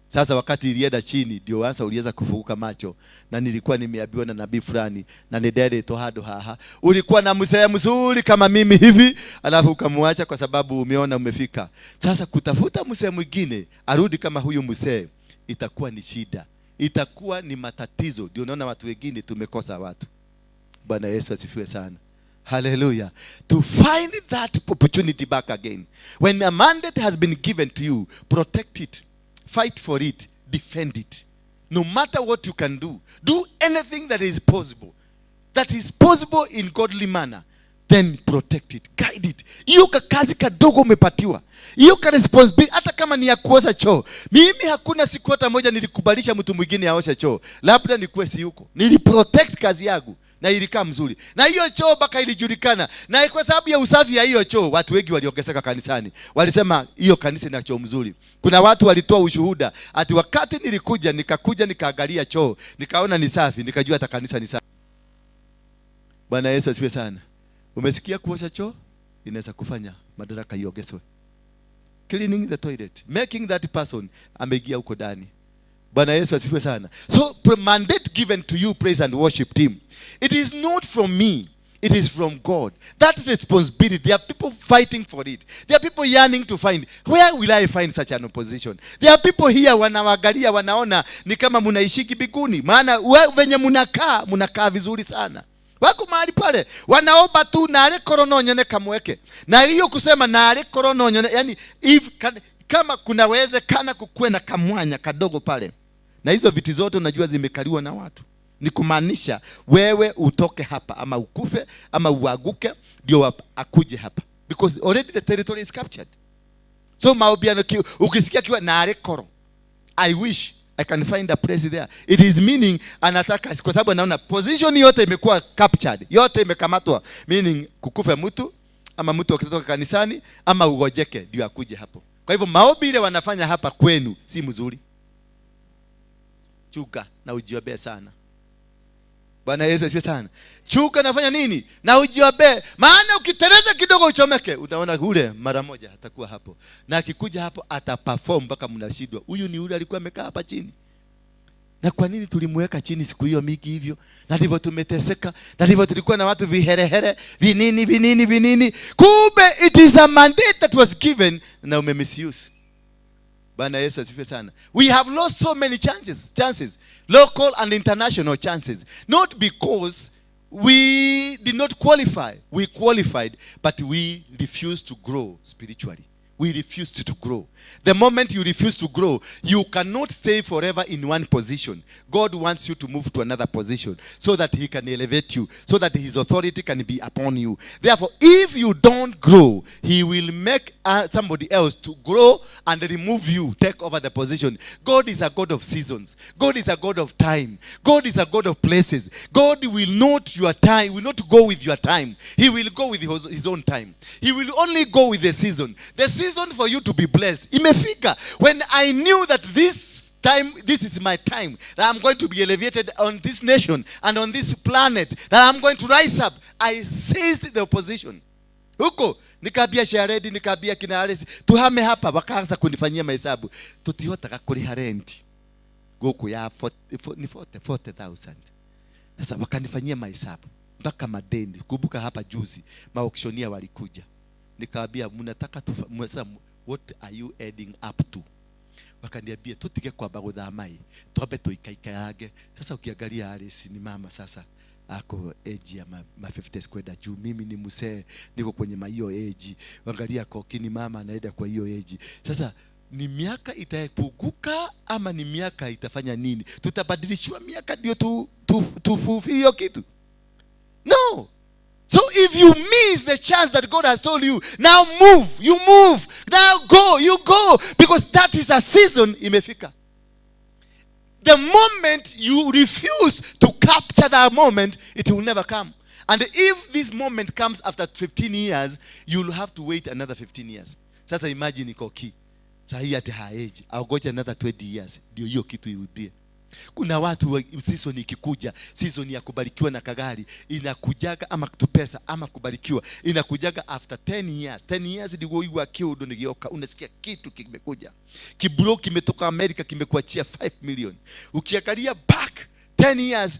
Sasa wakati ilienda chini, ndio sasa ulianza kufunguka macho. Na nilikuwa nimeambiwa na nabii fulani, na nidede tohado haha. Ulikuwa na mzee mzuri kama mimi hivi, alafu ukamwacha kwa sababu umeona umefika. Sasa kutafuta mzee mwingine arudi kama huyu mzee, itakuwa ni shida. Itakuwa ni matatizo. Ndio unaona watu wengine tumekosa watu. Bwana Yesu asifiwe sana. Hallelujah. To find that opportunity back again. When a mandate has been given to you, protect it. Fight for it. Defend it. No matter what you can do. Do anything that is possible. That is possible in godly manner. Then protect it. Guide it. Hiyo kazi kadogo umepatiwa. Hiyo ka responsibility, hata kama ni ya kuosha choo. Mimi hakuna siku hata moja nilikubalisha mtu mwingine aoshe choo. Labda nikuwe si huko. Niliprotect kazi yangu na ilikaa mzuri. Na hiyo choo baka ilijulikana. Na kwa sababu ya usafi ya hiyo choo, watu wengi waliongezeka kanisani. Walisema hiyo kanisa ina choo mzuri. Kuna watu walitoa ushuhuda ati wakati nikakuja nikaangalia choo, nikaona ni safi, nikajua hata kanisa ni safi. Bwana Yesu asifiwe sana. Umesikia kuosha choo inaweza kufanya madaraka iongezwe. Cleaning the toilet, making that person ameingia huko ndani. Bwana Yesu asifiwe sana. So mandate given to you, praise and worship team. It is not from me. It is from God. That responsibility. There are people fighting for it. There are people yearning to find. Where will I find such an opposition? There are people here wanaangalia, wanaona ni kama mnaishiki biguni. Maana venye mnakaa vizuri sana. Wako mahali pale wanaomba tu na ale korono nyone kamweke. Na hiyo kusema na ale korono nyone, yani kama kunawezekana kukue na kamwanya kadogo pale. Na hizo viti zote unajua zimekaliwa na watu. Ni kumaanisha wewe utoke hapa ama ukufe ama uaguke ndio akuje hapa. Because already the territory is captured. So maobiano ukisikia kiwa na ale koro, I wish I can find a place there. It is meaning anataka, kwa sababu anaona position yote imekuwa captured, yote imekamatwa, meaning kukufa mtu ama mtu akitoka kanisani ama ugojeke ndio akuje hapo. Kwa hivyo maombi ile wanafanya hapa kwenu si mzuri. Chuka na ujiobe sana. Bwana Yesu asifiwe sana. Chuka nafanya nini? Na ujiobe. Maana ukitereza kidogo uchomeke, utaona ule mara moja atakuwa hapo. Na akikuja hapo ataperform mpaka mnashindwa. Huyu ni yule alikuwa amekaa hapa chini. Na kwa nini tulimweka chini siku hiyo mingi hivyo? Na ndivyo tumeteseka. Na ndivyo tulikuwa na watu viherehere, vinini. Kumbe it is a mandate that was given na umemisuse. Bwana Yesu asifiwe sana. We have lost so many chances, local and international chances, not because we did not qualify. We qualified, but we refused to grow spiritually. We refused to grow. The moment you refuse to grow, you cannot stay forever in one position. God wants you to move to another position so that he can elevate you, so that his authority can be upon you. Therefore, if you don't grow, he will make somebody else to grow and remove you, take over the position. God is a God of seasons. God is a God of time. God is a God of places. God will not go with your time. He will go with his own time. He will only go with the season. The season for you to be blessed. Imefika. When I knew that this is my time, that I'm going to be elevated on this nation and on this planet, that I'm going to rise up, I seized the opposition. Huko nikabia sharedi, nikabia kina Alice, tuhame hapa, wakaanza kunifanyia mahesabu. Tutihota kulipa rent. Goko ya 40,000. Sasa wakanifanyia mahesabu mpaka madeni. Kumbuka hapa juzi maauctioneer walikuja. Nikaambia mnataka what are you adding up to? Wakaniambia tutige kwa bagudha mai, tuombe tuikaikage. Sasa ukiangalia Alice ni mama sasa ako age ya ma 50 square juu, mimi ni msee niko kwenye hiyo age. Angalia Kokini mama anaenda kwa hiyo age. Sasa ni miaka itapunguka ama ni miaka itafanya nini? Tutabadilishwa miaka ndio tufufi hiyo kitu? No. So if you miss the chance that God has told you, now move, you move. Now go, you go. Because that is a season imefika. The moment you refuse to capture that moment, it will never come. And if this moment comes after 15 years, you'll have to wait another 15 years. Sasa imagine iko ki. Sahi at her age, I'll go another 20 years. Ndio hiyo kitu irudie. Kuna watu season ikikuja, season ya kubarikiwa na kagari, inakujaga ama kutupesa ama kubarikiwa, inakujaga after 10 years. 10 years ndio iwa kiudo nigioka, unasikia kitu kimekuja. Kibro kimetoka America kimekuachia 5 million. Ukiangalia back 10 years,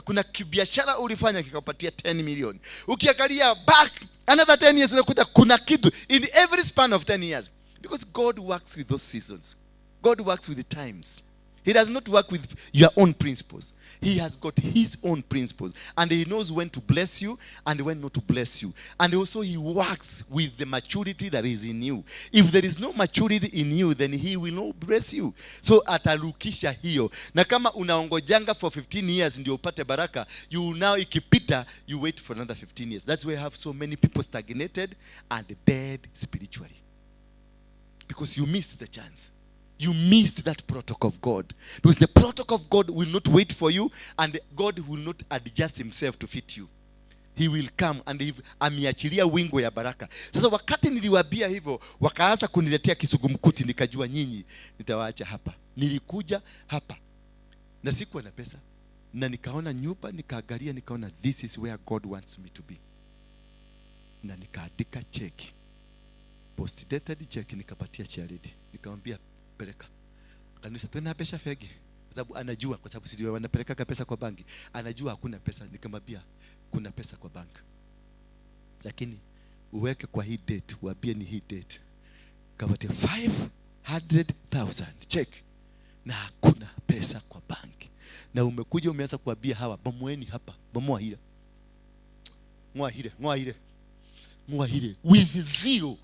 kuna kibiashara ulifanya kikapatia 10 million. Ukiangalia back another 10 years unakuta kuna kitu in every span of 10 years. Because God works with those seasons. God works with the times. He does not work with your own principles. He has got his own principles. And he knows when to bless you and when not to bless you. And also he works with the maturity that is in you. If there is no maturity in you, then he will not bless you. So atarukisha hiyo. Na kama unaongojanga for 15 years ndio upate baraka, you now ikipita, you wait for another 15 years. That's why I have so many people stagnated and dead spiritually. Because you missed the chance. You missed that protocol of God. Because the protocol of God will not wait for you, and God will not adjust himself to fit you. He will come and ameachilia wingo ya baraka. Sasa wakati niliwaambia hivyo, wakaanza kuniletea kisugumkuti, nikajua nyinyi nitawaacha hapa. Nilikuja hapa na sikuwa na pesa, na nikaona nyumba, nikaangalia, nikaona this is where God wants me to be. Na nikaandika cheki, post dated check, nikapatia charity, nikamwambia peleka kanisa, tuna pesa fegi, kwa sababu anajua, kwa sababu sisi wanapeleka pesa kwa banki, anajua hakuna pesa. Nikamwambia kuna pesa kwa banki, lakini uweke kwa hii date, waambie ni hii date. Kapatia 500,000 check na hakuna pesa kwa banki, na umekuja umeanza kuambia hawa bomoeni hapa, bomoa hile, ngoa hile with zero.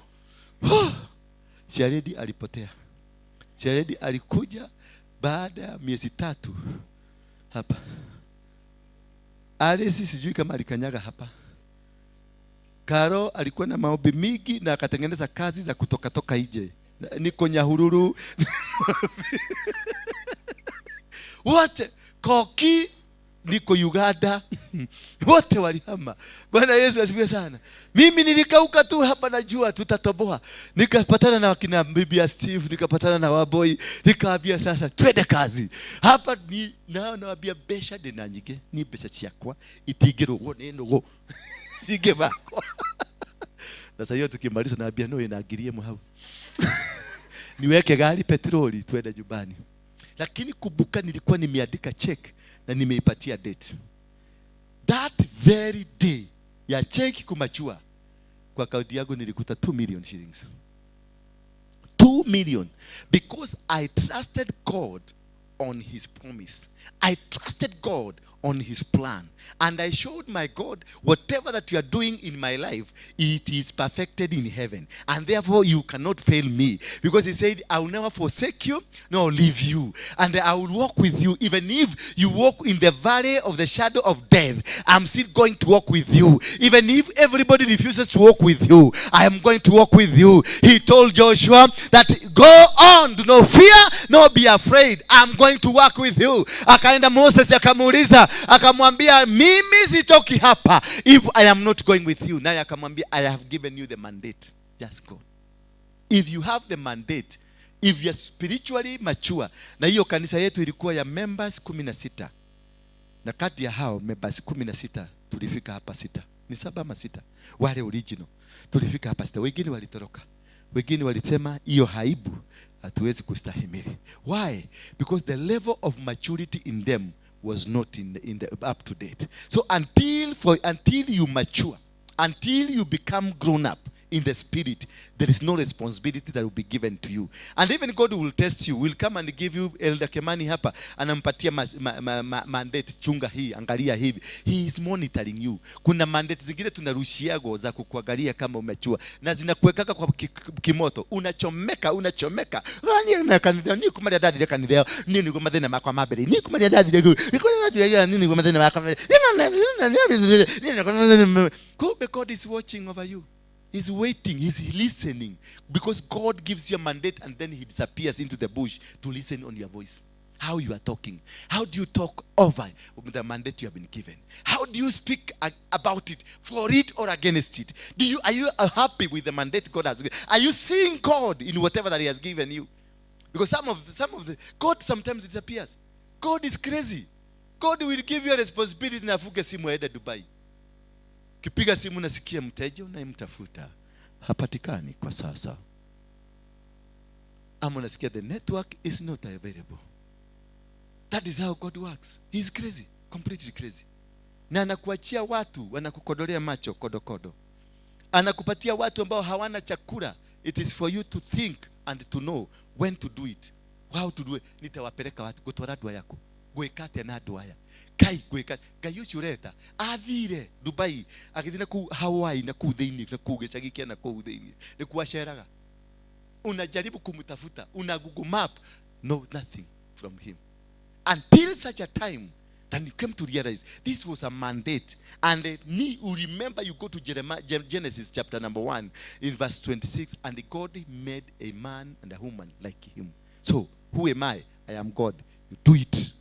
Charity alipotea. Charity alikuja baada ya miezi 3 hapa. Alesi sijui kama alikanyaga hapa. Karo alikuwa na maombi mingi na akatengeneza kazi za kutoka nje. Niko Nyahururu. Wote Koki niko Uganda. Wote walihama. Bwana Yesu asifiwe sana. Mimi nilikauka tu hapa, najua tutatoboa. Nikapatana na wakina bibi ya Steve, nikapatana na Waboy, nikawaambia sasa twende kazi. Hapa ni nawaambia besha denanyike, ni besha chiakwa itigero wone no. Sigeva. Sasa hiyo tukimaliza naambia no inaagirie mhao. Niweke gari petroli twende nyumbani. Lakini kumbuka nilikuwa nimeandika check na nimeipatia date. That very day ya check kumachua, kwa akaunti yangu nilikuta 2 million shillings. 2 million, because I trusted God on his promise. I trusted God on his plan, and I showed my God whatever that you are doing in my life, it is perfected in heaven, and therefore you cannot fail me, because he said I will never forsake you nor leave you, and I will walk with you. Even if you walk in the valley of the shadow of death, I'm still going to walk with you. Even if everybody refuses to walk with you, I am going to walk with you. He told Joshua that go on, do not fear nor be afraid, I'm going to walk with you. Akaenda Moses akamuuliza, akamwambia mimi sitoki hapa if I am not going with you. Naye akamwambia I have given you the mandate, just go. If you have the mandate, if you are spiritually mature. Na hiyo kanisa yetu ilikuwa ya members 16, na kati ya hao members 16 tulifika hapa 6. Ni 7 ama 6 wale original, tulifika hapa 6. Wengine walitoroka, wengine walisema hiyo haibu hatuwezi kustahimili. Why? Because the level of maturity in them was not in the up to date. So until you mature, until you become grown up in the spirit, there is no responsibility that will be given to you. And even God will test you, will come and give you. Elder Kemani hapa anampatia mandate, chunga hii, angalia hivi. He is monitoring you. Kuna mandate zingine tunarushiago za kukuangalia kama umechua, na zinakuwekaka kwa kimoto, unachomeka. Ni kanisa ni kumalia dadi kanisa ni kumadena makwa mabere ni kumalia dadi ni kumadena makwa ni. God is watching over you. He's waiting, he's listening, because God gives you a mandate and then he disappears into the bush to listen on your voice. how you are talking. How do you talk over the mandate you have been given? How do you speak about it, for it or against it? Are you happy with the mandate God has given? Are you seeing God in whatever that he has given you? Because some of the God sometimes disappears. God is crazy. God will give you a responsibility na afuge simu aende Dubai. Kipiga simu nasikia mteja unayemtafuta hapatikani kwa sasa. Ama nasikia the network is not available. That is how God works. He is crazy, completely crazy. Na anakuachia watu wanakukodolea macho kodokodo. Anakupatia watu ambao hawana chakula. It is for you to think and to know when to do it, how to do it. Nitawapeleka watu gutwara dua yako gwikate na dua kai gwikate gayo chureta athire Dubai agithina ku Hawaii na ku theini na ku gechagikia na ku theini ni kuasheraga. Unajaribu kumtafuta, una Google map, no nothing from him until such a time that you came to realize this was a mandate. And you remember, you go to Genesis chapter number 1 in verse 26, and God made a man and a woman like him. So who am I? I am God. You do it.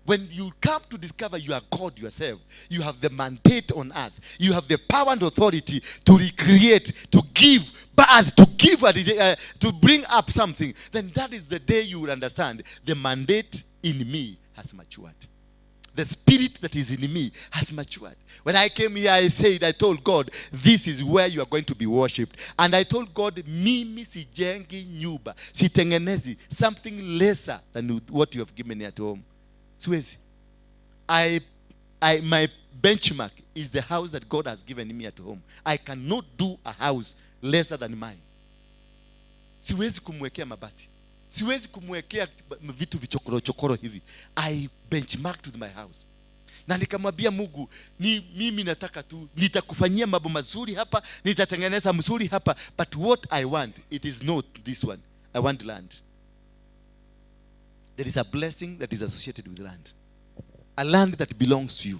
When you come to discover you are God yourself, you have the mandate on earth, you have the power and authority to recreate, to give birth, to bring up something, then that is the day you will understand the mandate in me has matured. The spirit that is in me has matured. When I came here, I told God, this is where you are going to be worshipped. And I told God, mimi sijengi nyumba, sitengenezi something lesser than what you have given me at home. Siwezi. My benchmark is the house that God has given me at home. I cannot do a house lesser than mine. Siwezi kumwekea mabati. Siwezi kumwekea vitu vichokoro hivi. I benchmarked with my house. Na nikamwambia Mungu, mimi nataka tu nitakufanyia mambo mazuri hapa, nitatengeneza mzuri hapa, but what I want, it is not this one. I want land. There is a blessing that is associated with land. A land that belongs to you.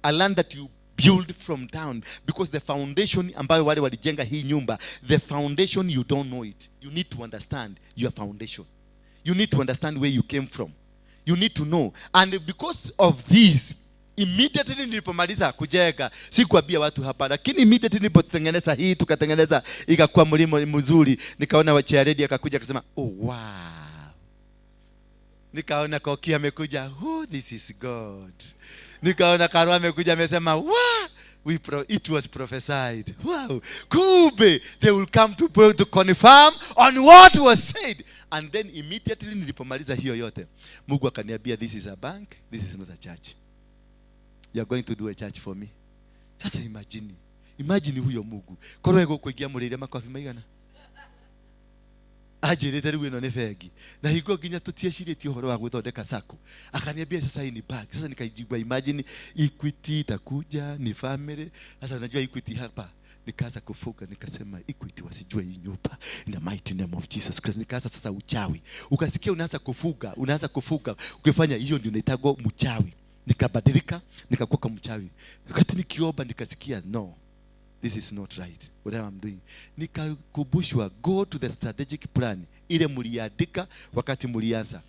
A land that you build from down, because the foundation ambayo wale walijenga hii nyumba, the foundation, you don't know it. You need to understand your foundation. You need to understand where you came from. You need to know. And because of this, immediately nilipomaliza kujenga, sikuambia watu hapa, lakini immediately nilipotengeneza hii, tukatengeneza ikakuwa mlimo mzuri, nikaona wachia akakuja akasema, oh wow. Nikaona Koki amekuja, oh this is God. Nikaona Karwa amekuja amesema, wow, it was prophesied. Wow. Kube, they will come to confirm on what was said. And then immediately nilipomaliza hiyo yote, Mungu akaniambia, this is a bank, this is not a church. You are going to do a church for me. Sasa imagine huyo Mungu. Korwe go kuingia murire makofi maigana. Ajirete rĩu ĩno nĩ bengi na hingo nginya tutiecirĩtie ũhoro wa gũthondeka sako. Akaniambia sasa hii ni bank. Sasa nikajigwa, imagine Equity itakuja, ni family. Sasa unajua Equity hapa, nikaanza kufuga, nikasema Equity wasijue hii nyumba, in the mighty name of Jesus Christ. Nikaanza sasa uchawi. Ukasikia unaanza kufuga, ukifanya hiyo ndio inaitwa mchawi. Nikabadilika, nikakuwa kama mchawi. Wakati nikiomba nikasikia, no, this is not right, whatever I'm doing. Nikakumbushwa, go to the strategic plan ile mliandika wakati mlianza.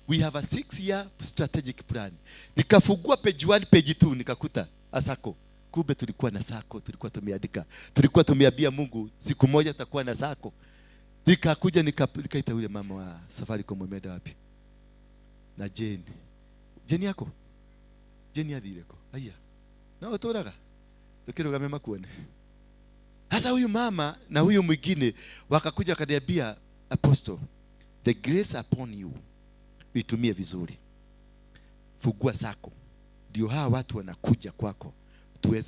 We have a 6-year strategic plan. Nikafungua page 1, page 2, nikakuta asako. Kumbe tulikuwa na sako, tulikuwa tumeandika. Tulikuwa tumeambia Mungu siku moja tutakuwa na sako. Nikakuja nikaita yule mama wa Safaricom, umeenda wapi? Na Jane yako? Jane adireko. Aya. Na otoraga. Tukirugame makuone. Sasa huyu mama na huyu mwingine wakakuja kaniambia, Apostle, the grace upon you itumie vizuri. Fungua sako. Ndio hawa watu wanakuja kwako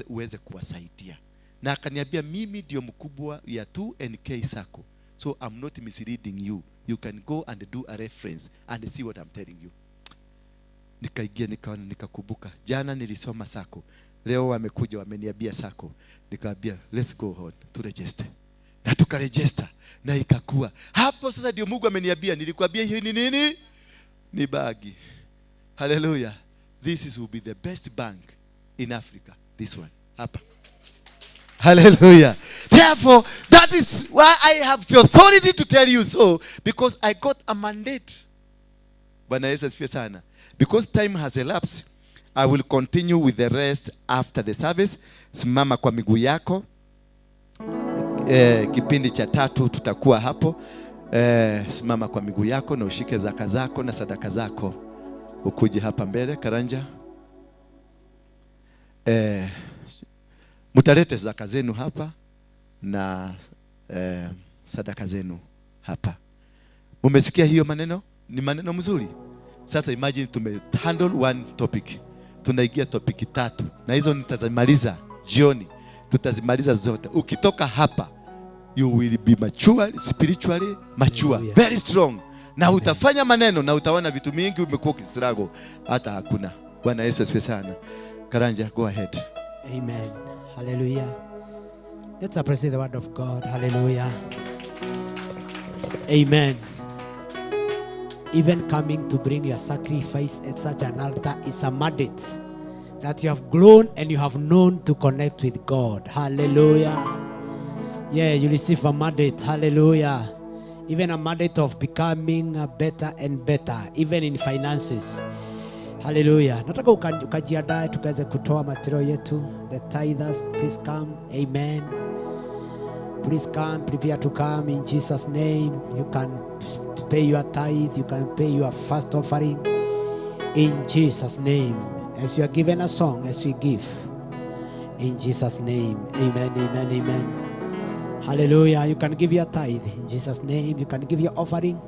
uweze kuwasaidia. Na akaniambia, mimi ndio mkubwa ya 2NK sako. So I'm not misleading you. You can go and do a reference and see what I'm telling you. Nikaigia nikakumbuka. Jana nilisoma sako. Leo wamekuja wameniambia sako. Nikaambia, let's go on to register. Na tukaregister na ikakuwa. Hapo sasa ndio Mungu ameniambia, nilikwambia hii ni nini? Ni bagi. Hallelujah. This will be the best bank in Africa. This one. Hapa. Hallelujah. Therefore, that is why I have the authority to tell you so, because I got a mandate. Bwana Yesu asifiwe sana. Because time has elapsed, I will continue with the rest after the service. Simama kwa miguu yako. Kipindi cha 3 tutakuwa hapo. Simama kwa miguu yako na ushike zaka zako na sadaka zako. Ukuje hapa mbele Karanja. Mutalete zaka zenu hapa na sadaka zenu hapa. Mumesikia hiyo maneno? Ni maneno mzuri. Sasa imagine handle one topic. Tunaingia topic 3. Na hizo nitazimaliza jioni. Tutazimaliza zote. Ukitoka hapa, you will be mature, spiritually mature, very strong. Na utafanya maneno na utaona vitu mingi umekuwa ukistruggle hata hakuna. Bwana Yesu asifiwe sana. Karanja, go ahead. Amen. Hallelujah. Let's appreciate the word of God. Hallelujah. Amen. Even coming to bring your sacrifice at such an altar is a mandate that you have grown and you have known to connect with God. Hallelujah. Yeah, you receive a mandate. Hallelujah. Even a mandate of becoming better and better, even in finances. Hallelujah. Nataka ukajiandae tukaweze kutoa matiro yetu. The tithers, please come. Amen. Please come, prepare to come in Jesus' name. You can pay your tithe, you can pay your first offering in Jesus' name. As you are given a song, as we give in Jesus' name. Amen, amen, amen. Hallelujah. You can give your tithe in Jesus' name. You can give your offering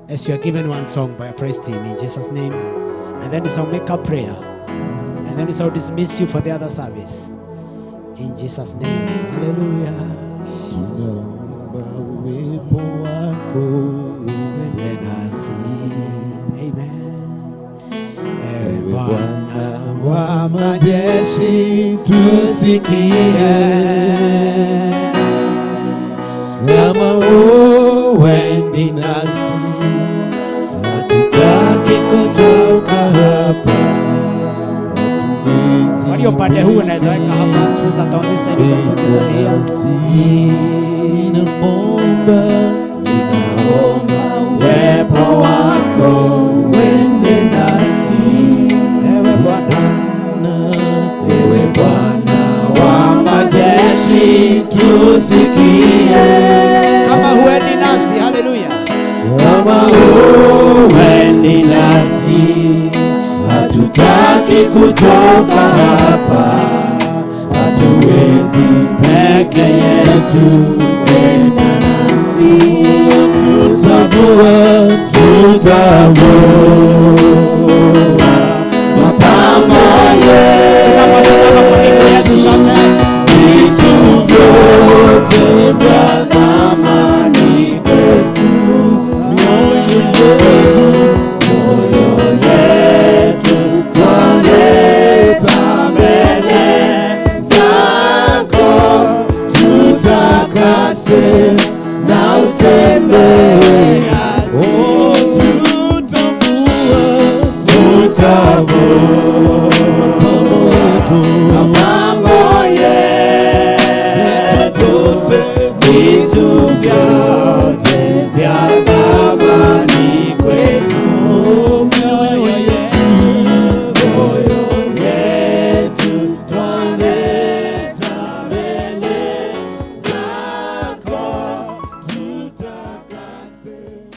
as you are given one song by a praise team in Jesus' name. And then it's our make up prayer. And then it's our dismiss you for the other service in Jesus' name. Hallelujah. Tunaomba uwepo wako uende nasi. Amen. Ewe Bwana wa majeshi tusikie. Kama uendi nasi, hatutaki kutoka hapa. Walio pande huu naweza weka hapa, choose that on this side, you can put this on here. Ninaomba uwepo wako uende nasi. Ewe Bwana wa majeshi tusikie. Kama huendi nasi, hallelujah. Kama uendi nasi, hatutaki kutoka hapa. Hatuwezi peke yetu, enda nasi. Tutavua